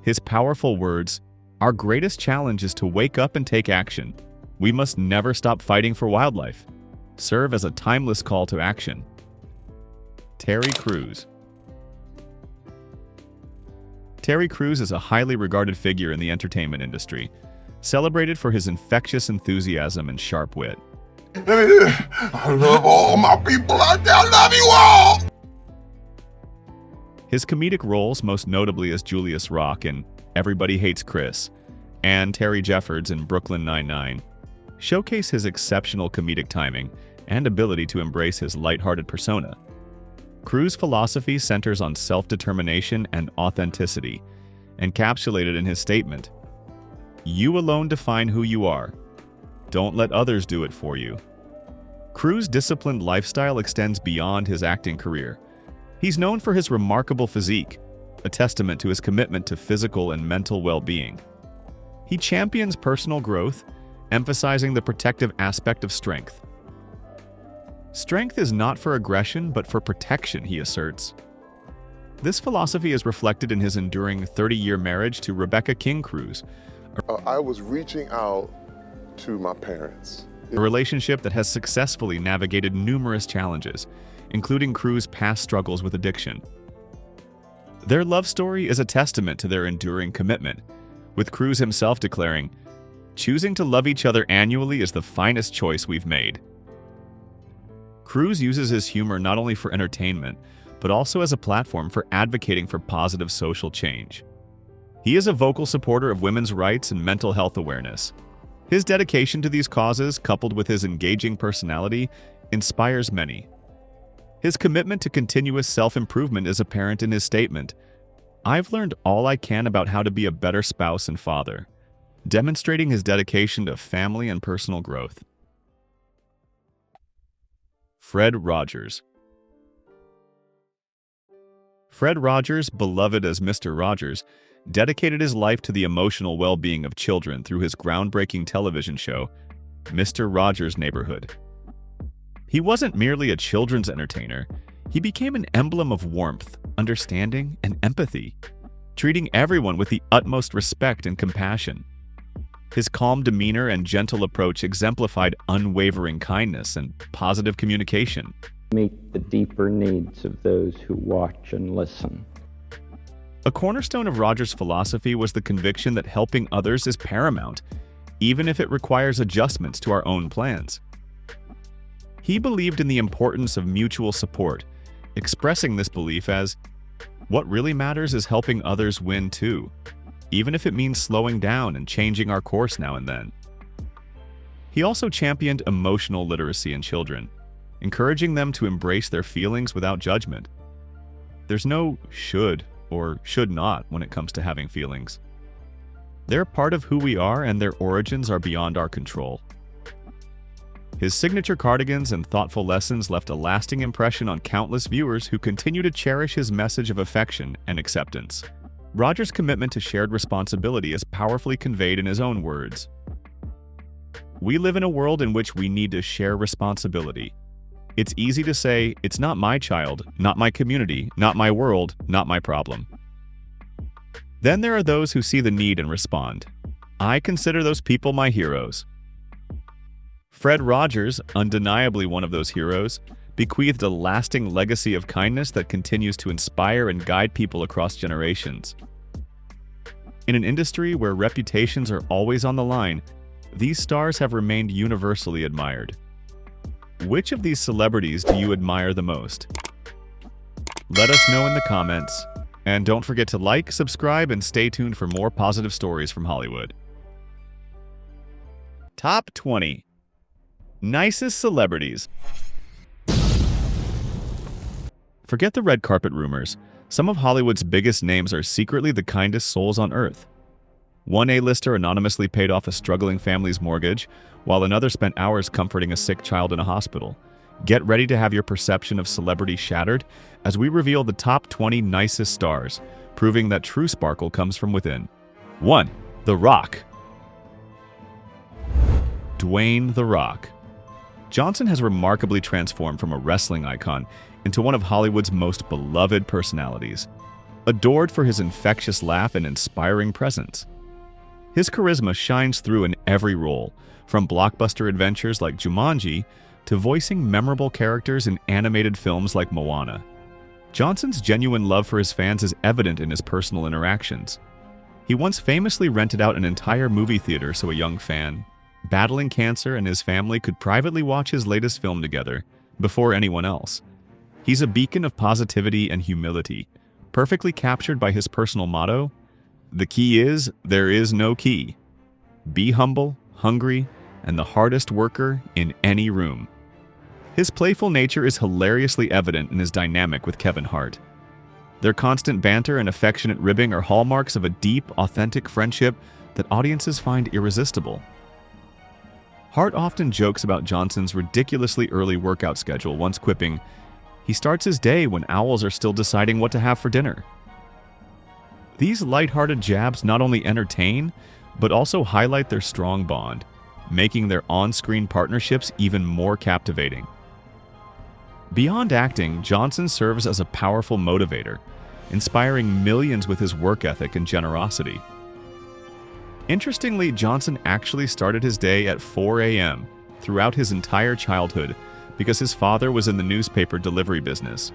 His powerful words, "Our greatest challenge is to wake up and take action. We must never stop fighting for wildlife," serve as a timeless call to action. Terry Crews. Terry Crews is a highly regarded figure in the entertainment industry, celebrated for his infectious enthusiasm and sharp wit. I love all my people out there. I love you all! His comedic roles, most notably as Julius Rock in Everybody Hates Chris and Terry Jeffords in Brooklyn Nine-Nine, showcase his exceptional comedic timing and ability to embrace his lighthearted persona. Cruz's philosophy centers on self-determination and authenticity, encapsulated in his statement, "You alone define who you are. Don't let others do it for you." Cruz's disciplined lifestyle extends beyond his acting career. He's known for his remarkable physique, a testament to his commitment to physical and mental well-being. He champions personal growth, emphasizing the protective aspect of strength. Strength is not for aggression, but for protection, he asserts. This philosophy is reflected in his enduring 30-year marriage to Rebecca King Cruz, I was reaching out to my parents. a relationship that has successfully navigated numerous challenges, including Cruz's past struggles with addiction. Their love story is a testament to their enduring commitment, with Cruz himself declaring, "Choosing to love each other annually is the finest choice we've made." Cruz uses his humor not only for entertainment, but also as a platform for advocating for positive social change. He is a vocal supporter of women's rights and mental health awareness. His dedication to these causes, coupled with his engaging personality, inspires many. His commitment to continuous self-improvement is apparent in his statement, "I've learned all I can about how to be a better spouse and father," demonstrating his dedication to family and personal growth. Fred Rogers. Fred Rogers, beloved as Mr. Rogers, dedicated his life to the emotional well-being of children through his groundbreaking television show, Mr. Rogers' Neighborhood. He wasn't merely a children's entertainer, he became an emblem of warmth, understanding, and empathy, treating everyone with the utmost respect and compassion. His calm demeanor and gentle approach exemplified unwavering kindness and positive communication. Meet the deeper needs of those who watch and listen. A cornerstone of Rogers' philosophy was the conviction that helping others is paramount, even if it requires adjustments to our own plans. He believed in the importance of mutual support, expressing this belief as, "What really matters is helping others win too, even if it means slowing down and changing our course now and then." He also championed emotional literacy in children, encouraging them to embrace their feelings without judgment. There's no should or should not when it comes to having feelings. They're part of who we are, and their origins are beyond our control. His signature cardigans and thoughtful lessons left a lasting impression on countless viewers who continue to cherish his message of affection and acceptance. Rogers' commitment to shared responsibility is powerfully conveyed in his own words. "We live in a world in which we need to share responsibility. It's easy to say, 'It's not my child, not my community, not my world, not my problem.' Then there are those who see the need and respond. I consider those people my heroes." Fred Rogers, undeniably one of those heroes, bequeathed a lasting legacy of kindness that continues to inspire and guide people across generations. In an industry where reputations are always on the line, these stars have remained universally admired. Which of these celebrities do you admire the most? Let us know in the comments. And don't forget to like, subscribe, and stay tuned for more positive stories from Hollywood. Top 20 Nicest Celebrities. Forget the red carpet rumors. Some of Hollywood's biggest names are secretly the kindest souls on earth. One A-lister anonymously paid off a struggling family's mortgage, while another spent hours comforting a sick child in a hospital. Get ready to have your perception of celebrity shattered as we reveal the top 20 nicest stars, proving that true sparkle comes from within. 1. The Rock. Dwayne The Rock Johnson has remarkably transformed from a wrestling icon into one of Hollywood's most beloved personalities, adored for his infectious laugh and inspiring presence. His charisma shines through in every role, from blockbuster adventures like Jumanji to voicing memorable characters in animated films like Moana. Johnson's genuine love for his fans is evident in his personal interactions. He once famously rented out an entire movie theater so a young fan, battling cancer, and his family could privately watch his latest film together before anyone else. He's a beacon of positivity and humility, perfectly captured by his personal motto, "The key is, there is no key. Be humble, hungry, and the hardest worker in any room." His playful nature is hilariously evident in his dynamic with Kevin Hart. Their constant banter and affectionate ribbing are hallmarks of a deep, authentic friendship that audiences find irresistible. Hart often jokes about Johnson's ridiculously early workout schedule, once quipping, "He starts his day when owls are still deciding what to have for dinner." These lighthearted jabs not only entertain, but also highlight their strong bond, making their on-screen partnerships even more captivating. Beyond acting, Johnson serves as a powerful motivator, inspiring millions with his work ethic and generosity. Interestingly, Johnson actually started his day at 4 a.m. throughout his entire childhood because his father was in the newspaper delivery business.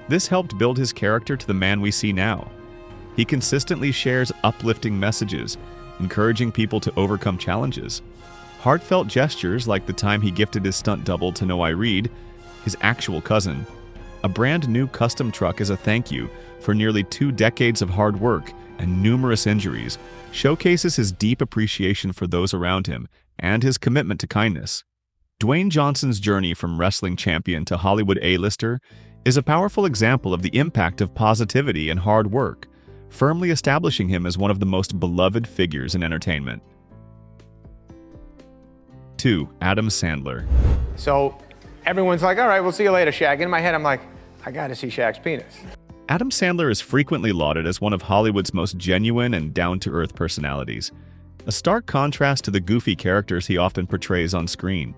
This helped build his character to the man we see now. He consistently shares uplifting messages, encouraging people to overcome challenges. Heartfelt gestures like the time he gifted his stunt double to Noah Reed, his actual cousin, a brand new custom truck as a thank you for nearly 2 decades of hard work and numerous injuries, showcases his deep appreciation for those around him and his commitment to kindness. Dwayne Johnson's journey from wrestling champion to Hollywood A-lister is a powerful example of the impact of positivity and hard work, firmly establishing him as one of the most beloved figures in entertainment. 2. Adam Sandler. So everyone's like, all right, we'll see you later, Shaq. In my head, I'm like, I gotta see Shaq's penis. Adam Sandler is frequently lauded as one of Hollywood's most genuine and down-to-earth personalities, a stark contrast to the goofy characters he often portrays on screen.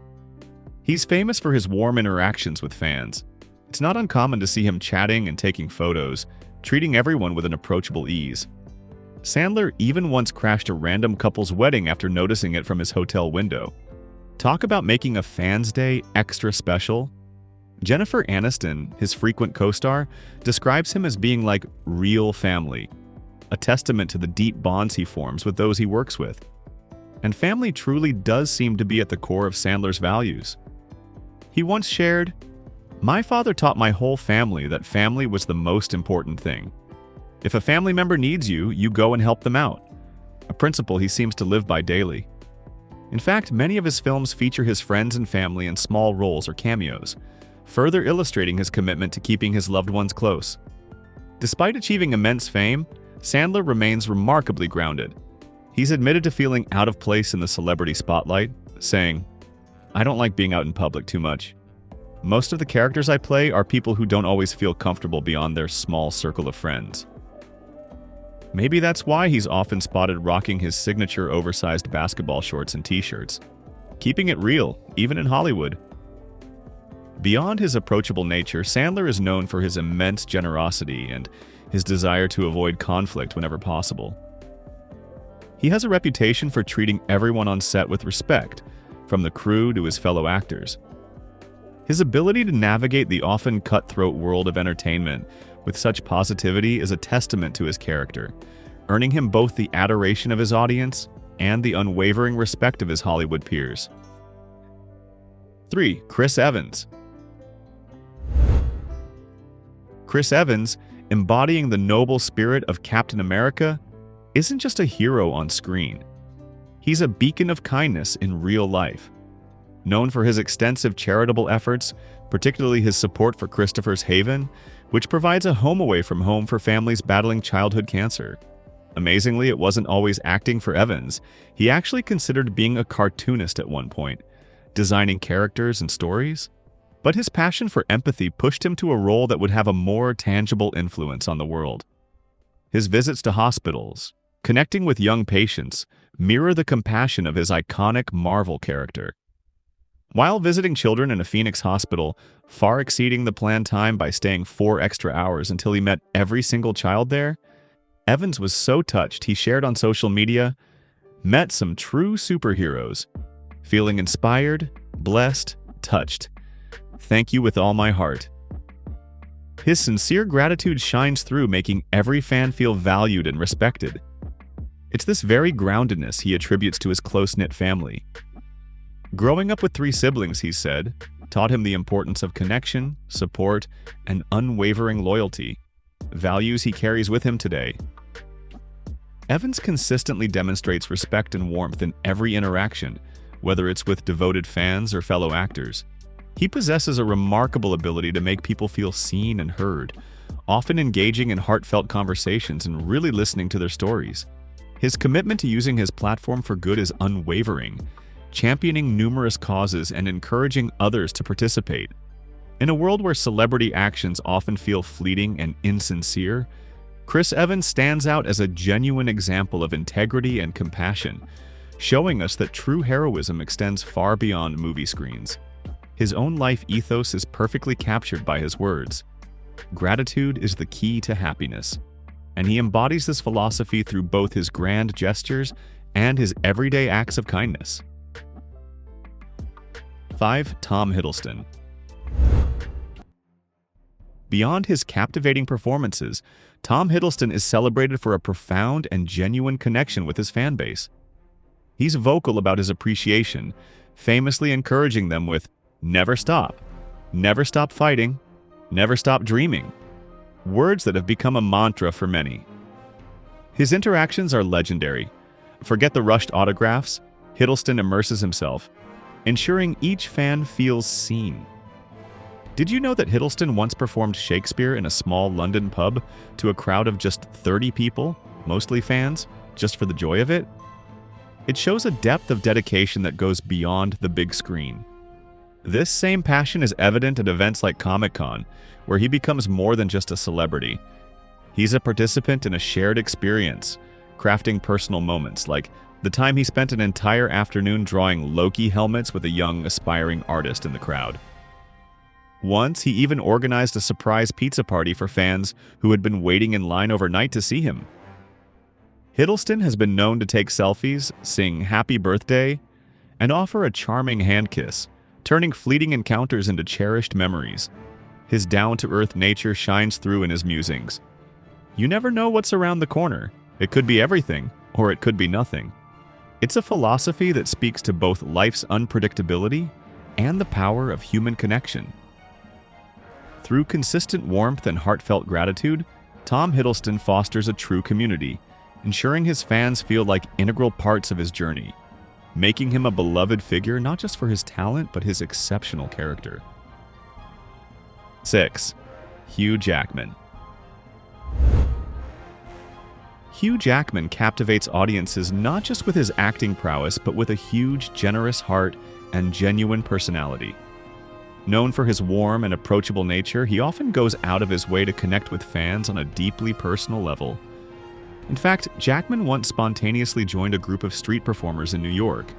He's famous for his warm interactions with fans. It's not uncommon to see him chatting and taking photos, treating everyone with an approachable ease. Sandler even once crashed a random couple's wedding after noticing it from his hotel window. Talk about making a fan's day extra special. Jennifer Aniston, his frequent co-star, describes him as being like real family, a testament to the deep bonds he forms with those he works with. And family truly does seem to be at the core of Sandler's values. He once shared, "My father taught my whole family that family was the most important thing. If a family member needs you, you go and help them out," a principle he seems to live by daily. In fact, many of his films feature his friends and family in small roles or cameos, further illustrating his commitment to keeping his loved ones close. Despite achieving immense fame, Sandler remains remarkably grounded. He's admitted to feeling out of place in the celebrity spotlight, saying, "I don't like being out in public too much. Most of the characters I play are people who don't always feel comfortable beyond their small circle of friends." Maybe that's why he's often spotted rocking his signature oversized basketball shorts and t-shirts, keeping it real, even in Hollywood. Beyond his approachable nature, Sandler is known for his immense generosity and his desire to avoid conflict whenever possible. He has a reputation for treating everyone on set with respect, from the crew to his fellow actors. His ability to navigate the often cutthroat world of entertainment with such positivity is a testament to his character, earning him both the adoration of his audience and the unwavering respect of his Hollywood peers. 3. Chris Evans. Chris Evans, embodying the noble spirit of Captain America, isn't just a hero on screen. He's a beacon of kindness in real life. Known for his extensive charitable efforts, particularly his support for Christopher's Haven, which provides a home away from home for families battling childhood cancer. Amazingly, it wasn't always acting for Evans. He actually considered being a cartoonist at one point, designing characters and stories. But his passion for empathy pushed him to a role that would have a more tangible influence on the world. His visits to hospitals, connecting with young patients, mirror the compassion of his iconic Marvel character. While visiting children in a Phoenix hospital, far exceeding the planned time by staying 4 extra hours until he met every single child there, Evans was so touched he shared on social media, "Met some true superheroes. Feeling inspired, blessed, touched. Thank you with all my heart." His sincere gratitude shines through, making every fan feel valued and respected. It's this very groundedness he attributes to his close-knit family. Growing up with 3 siblings, he said, taught him the importance of connection, support, and unwavering loyalty, values he carries with him today. Evans consistently demonstrates respect and warmth in every interaction, whether it's with devoted fans or fellow actors. He possesses a remarkable ability to make people feel seen and heard, often engaging in heartfelt conversations and really listening to their stories. His commitment to using his platform for good is unwavering, championing numerous causes and encouraging others to participate. In a world where celebrity actions often feel fleeting and insincere, Chris Evans stands out as a genuine example of integrity and compassion, showing us that true heroism extends far beyond movie screens. His own life ethos is perfectly captured by his words. Gratitude is the key to happiness, and he embodies this philosophy through both his grand gestures and his everyday acts of kindness. 5. Tom Hiddleston. Beyond his captivating performances, Tom Hiddleston is celebrated for a profound and genuine connection with his fan base. He's vocal about his appreciation, famously encouraging them with, "Never stop fighting, never stop dreaming," words that have become a mantra for many. His interactions are legendary. Forget the rushed autographs, Hiddleston immerses himself, ensuring each fan feels seen. Did you know that Hiddleston once performed Shakespeare in a small London pub to a crowd of just 30 people, mostly fans, just for the joy of it? It shows a depth of dedication that goes beyond the big screen. This same passion is evident at events like Comic-Con, where he becomes more than just a celebrity. He's a participant in a shared experience, crafting personal moments, like the time he spent an entire afternoon drawing Loki helmets with a young, aspiring artist in the crowd. Once, he even organized a surprise pizza party for fans who had been waiting in line overnight to see him. Hiddleston has been known to take selfies, sing "Happy Birthday," and offer a charming hand kiss, turning fleeting encounters into cherished memories. His down-to-earth nature shines through in his musings. You never know what's around the corner. It could be everything, or it could be nothing. It's a philosophy that speaks to both life's unpredictability and the power of human connection. Through consistent warmth and heartfelt gratitude, Tom Hiddleston fosters a true community, ensuring his fans feel like integral parts of his journey, making him a beloved figure not just for his talent, but his exceptional character. 6. Hugh Jackman. Hugh Jackman captivates audiences not just with his acting prowess, but with a huge, generous heart and genuine personality. Known for his warm and approachable nature, he often goes out of his way to connect with fans on a deeply personal level. In fact, Jackman once spontaneously joined a group of street performers in New York,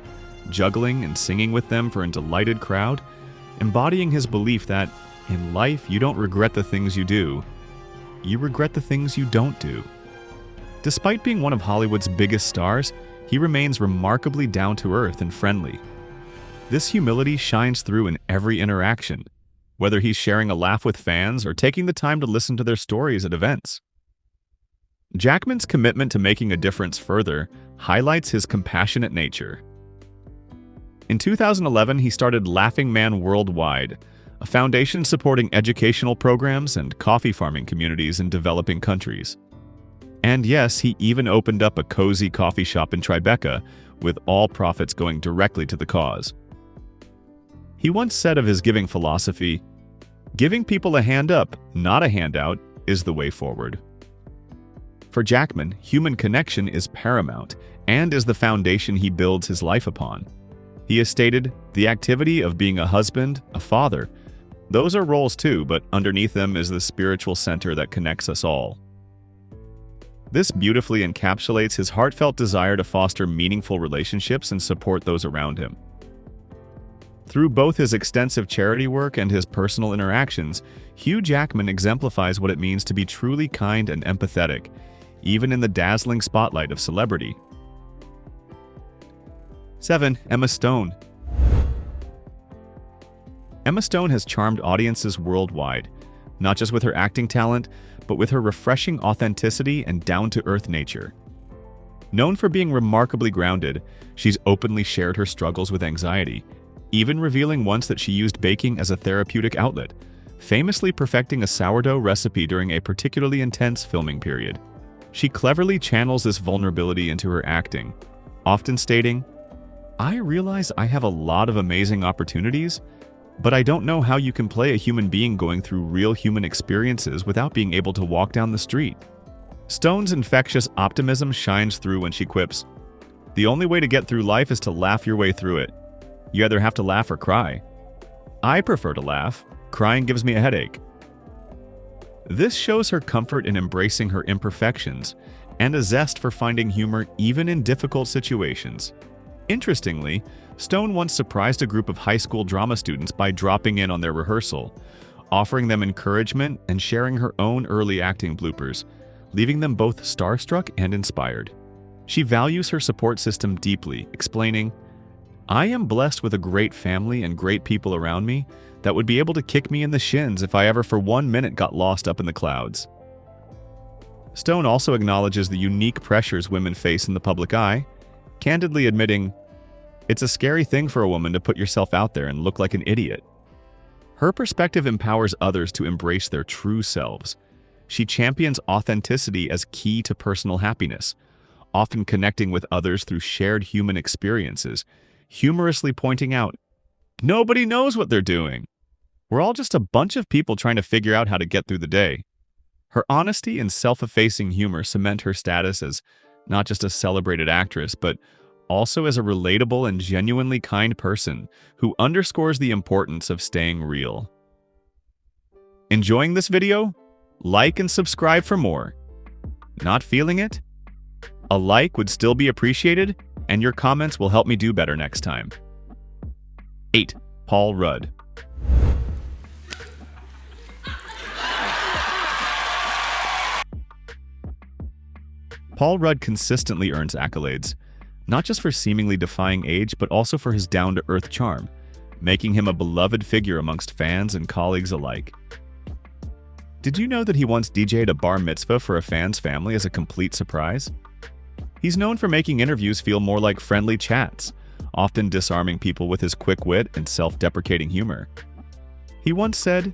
juggling and singing with them for a delighted crowd, embodying his belief that, in life, you don't regret the things you do, you regret the things you don't do. Despite being one of Hollywood's biggest stars, he remains remarkably down-to-earth and friendly. This humility shines through in every interaction, whether he's sharing a laugh with fans or taking the time to listen to their stories at events. Jackman's commitment to making a difference further highlights his compassionate nature. In 2011, he started Laughing Man Worldwide, a foundation supporting educational programs and coffee farming communities in developing countries. And yes, he even opened up a cozy coffee shop in Tribeca, with all profits going directly to the cause. He once said of his giving philosophy, "Giving people a hand up, not a handout, is the way forward." For Jackman, human connection is paramount and is the foundation he builds his life upon. He has stated, "The activity of being a husband, a father, those are roles too, but underneath them is the spiritual center that connects us all." This beautifully encapsulates his heartfelt desire to foster meaningful relationships and support those around him. Through both his extensive charity work and his personal interactions, Hugh Jackman exemplifies what it means to be truly kind and empathetic, even in the dazzling spotlight of celebrity. 7. Emma Stone. Emma Stone has charmed audiences worldwide, not just with her acting talent, but with her refreshing authenticity and down-to-earth nature. Known for being remarkably grounded, she's openly shared her struggles with anxiety, even revealing once that she used baking as a therapeutic outlet, famously perfecting a sourdough recipe during a particularly intense filming period. She cleverly channels this vulnerability into her acting, often stating, "I realize I have a lot of amazing opportunities, But I don't know how you can play a human being going through real human experiences without being able to walk down the street. Stone's infectious optimism shines through when she quips, "The only way to get through life is to laugh your way through it. You either have to laugh or cry. I prefer to laugh. Crying gives me a headache." This shows her comfort in embracing her imperfections and a zest for finding humor even in difficult situations. Interestingly, Stone once surprised a group of high school drama students by dropping in on their rehearsal, offering them encouragement and sharing her own early acting bloopers, leaving them both starstruck and inspired. She values her support system deeply, explaining, "I am blessed with a great family and great people around me that would be able to kick me in the shins if I ever for 1 minute got lost up in the clouds." Stone also acknowledges the unique pressures women face in the public eye, candidly admitting, "It's a scary thing for a woman to put yourself out there and look like an idiot." Her perspective empowers others to embrace their true selves. She champions authenticity as key to personal happiness, often connecting with others through shared human experiences, humorously pointing out, "Nobody knows what they're doing. We're all just a bunch of people trying to figure out how to get through the day." Her honesty and self-effacing humor cement her status as not just a celebrated actress, but also as a relatable and genuinely kind person who underscores the importance of staying real. Enjoying this video? Like and subscribe for more. Not feeling it? A like would still be appreciated, and your comments will help me do better next time. 8. Paul Rudd. Paul Rudd consistently earns accolades, not just for seemingly defying age, but also for his down-to-earth charm, making him a beloved figure amongst fans and colleagues alike. Did you know that he once DJ'd a bar mitzvah for a fan's family as a complete surprise? He's known for making interviews feel more like friendly chats, often disarming people with his quick wit and self-deprecating humor. He once said,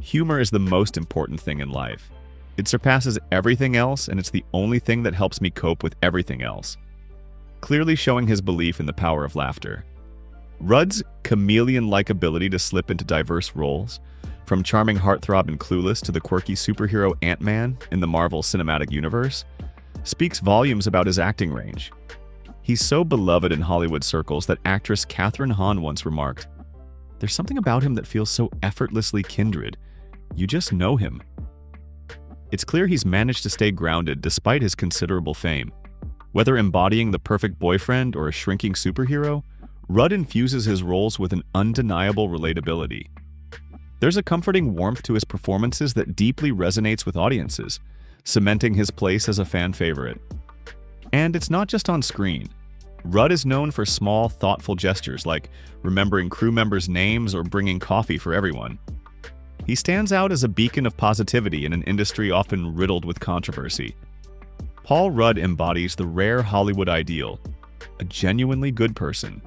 "Humor is the most important thing in life. It surpasses everything else, and it's the only thing that helps me cope with everything else," clearly showing his belief in the power of laughter. Rudd's chameleon-like ability to slip into diverse roles, from charming heartthrob in Clueless to the quirky superhero Ant-Man in the Marvel Cinematic Universe, speaks volumes about his acting range. He's so beloved in Hollywood circles that actress Hawn once remarked, "There's something about him that feels so effortlessly kindred. You just know him." It's clear he's managed to stay grounded despite his considerable fame. Whether embodying the perfect boyfriend or a shrinking superhero, Rudd infuses his roles with an undeniable relatability. There's a comforting warmth to his performances that deeply resonates with audiences, cementing his place as a fan favorite. And it's not just on screen. Rudd is known for small, thoughtful gestures like remembering crew members' names or bringing coffee for everyone. He stands out as a beacon of positivity in an industry often riddled with controversy. Paul Rudd embodies the rare Hollywood ideal, a genuinely good person.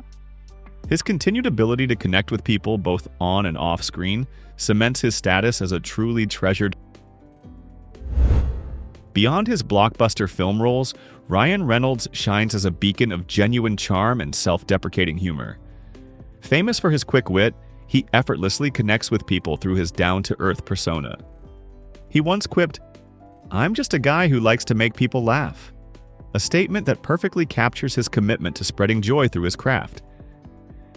His continued ability to connect with people both on and off screen cements his status as a truly treasured. Beyond his blockbuster film roles, Ryan Reynolds shines as a beacon of genuine charm and self-deprecating humor. Famous for his quick wit, he effortlessly connects with people through his down-to-earth persona. He once quipped, "I'm just a guy who likes to make people laugh," a statement that perfectly captures his commitment to spreading joy through his craft.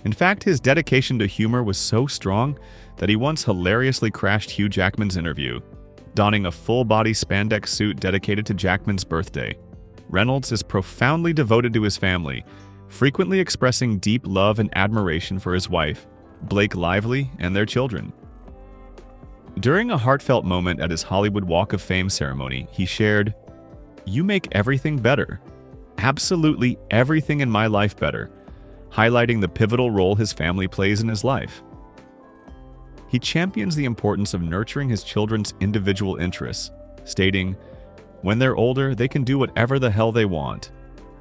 In fact, his dedication to humor was so strong that he once hilariously crashed Hugh Jackman's interview, donning a full-body spandex suit dedicated to Jackman's birthday. Reynolds is profoundly devoted to his family, frequently expressing deep love and admiration for his wife, Blake Lively, and their children. During a heartfelt moment at his Hollywood Walk of Fame ceremony, he shared, "You make everything better. Absolutely everything in my life better," highlighting the pivotal role his family plays in his life. He champions the importance of nurturing his children's individual interests, stating, "When they're older, they can do whatever the hell they want,"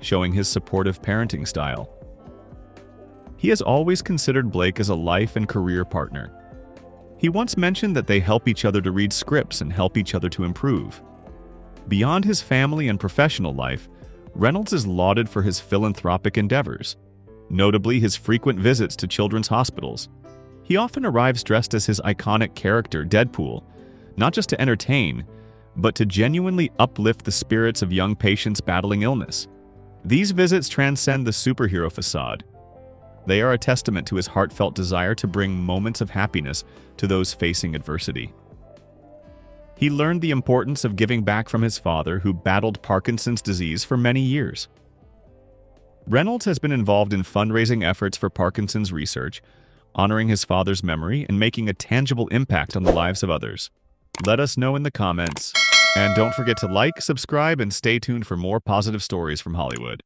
showing his supportive parenting style. He has always considered Blake as a life and career partner. He once mentioned that they help each other to read scripts and help each other to improve. Beyond his family and professional life, Reynolds is lauded for his philanthropic endeavors, notably his frequent visits to children's hospitals. He often arrives dressed as his iconic character, Deadpool, not just to entertain, but to genuinely uplift the spirits of young patients battling illness. These visits transcend the superhero facade. They are a testament to his heartfelt desire to bring moments of happiness to those facing adversity. He learned the importance of giving back from his father, who battled Parkinson's disease for many years. Reynolds has been involved in fundraising efforts for Parkinson's research, honoring his father's memory and making a tangible impact on the lives of others. Let us know in the comments. And don't forget to like, subscribe, and stay tuned for more positive stories from Hollywood.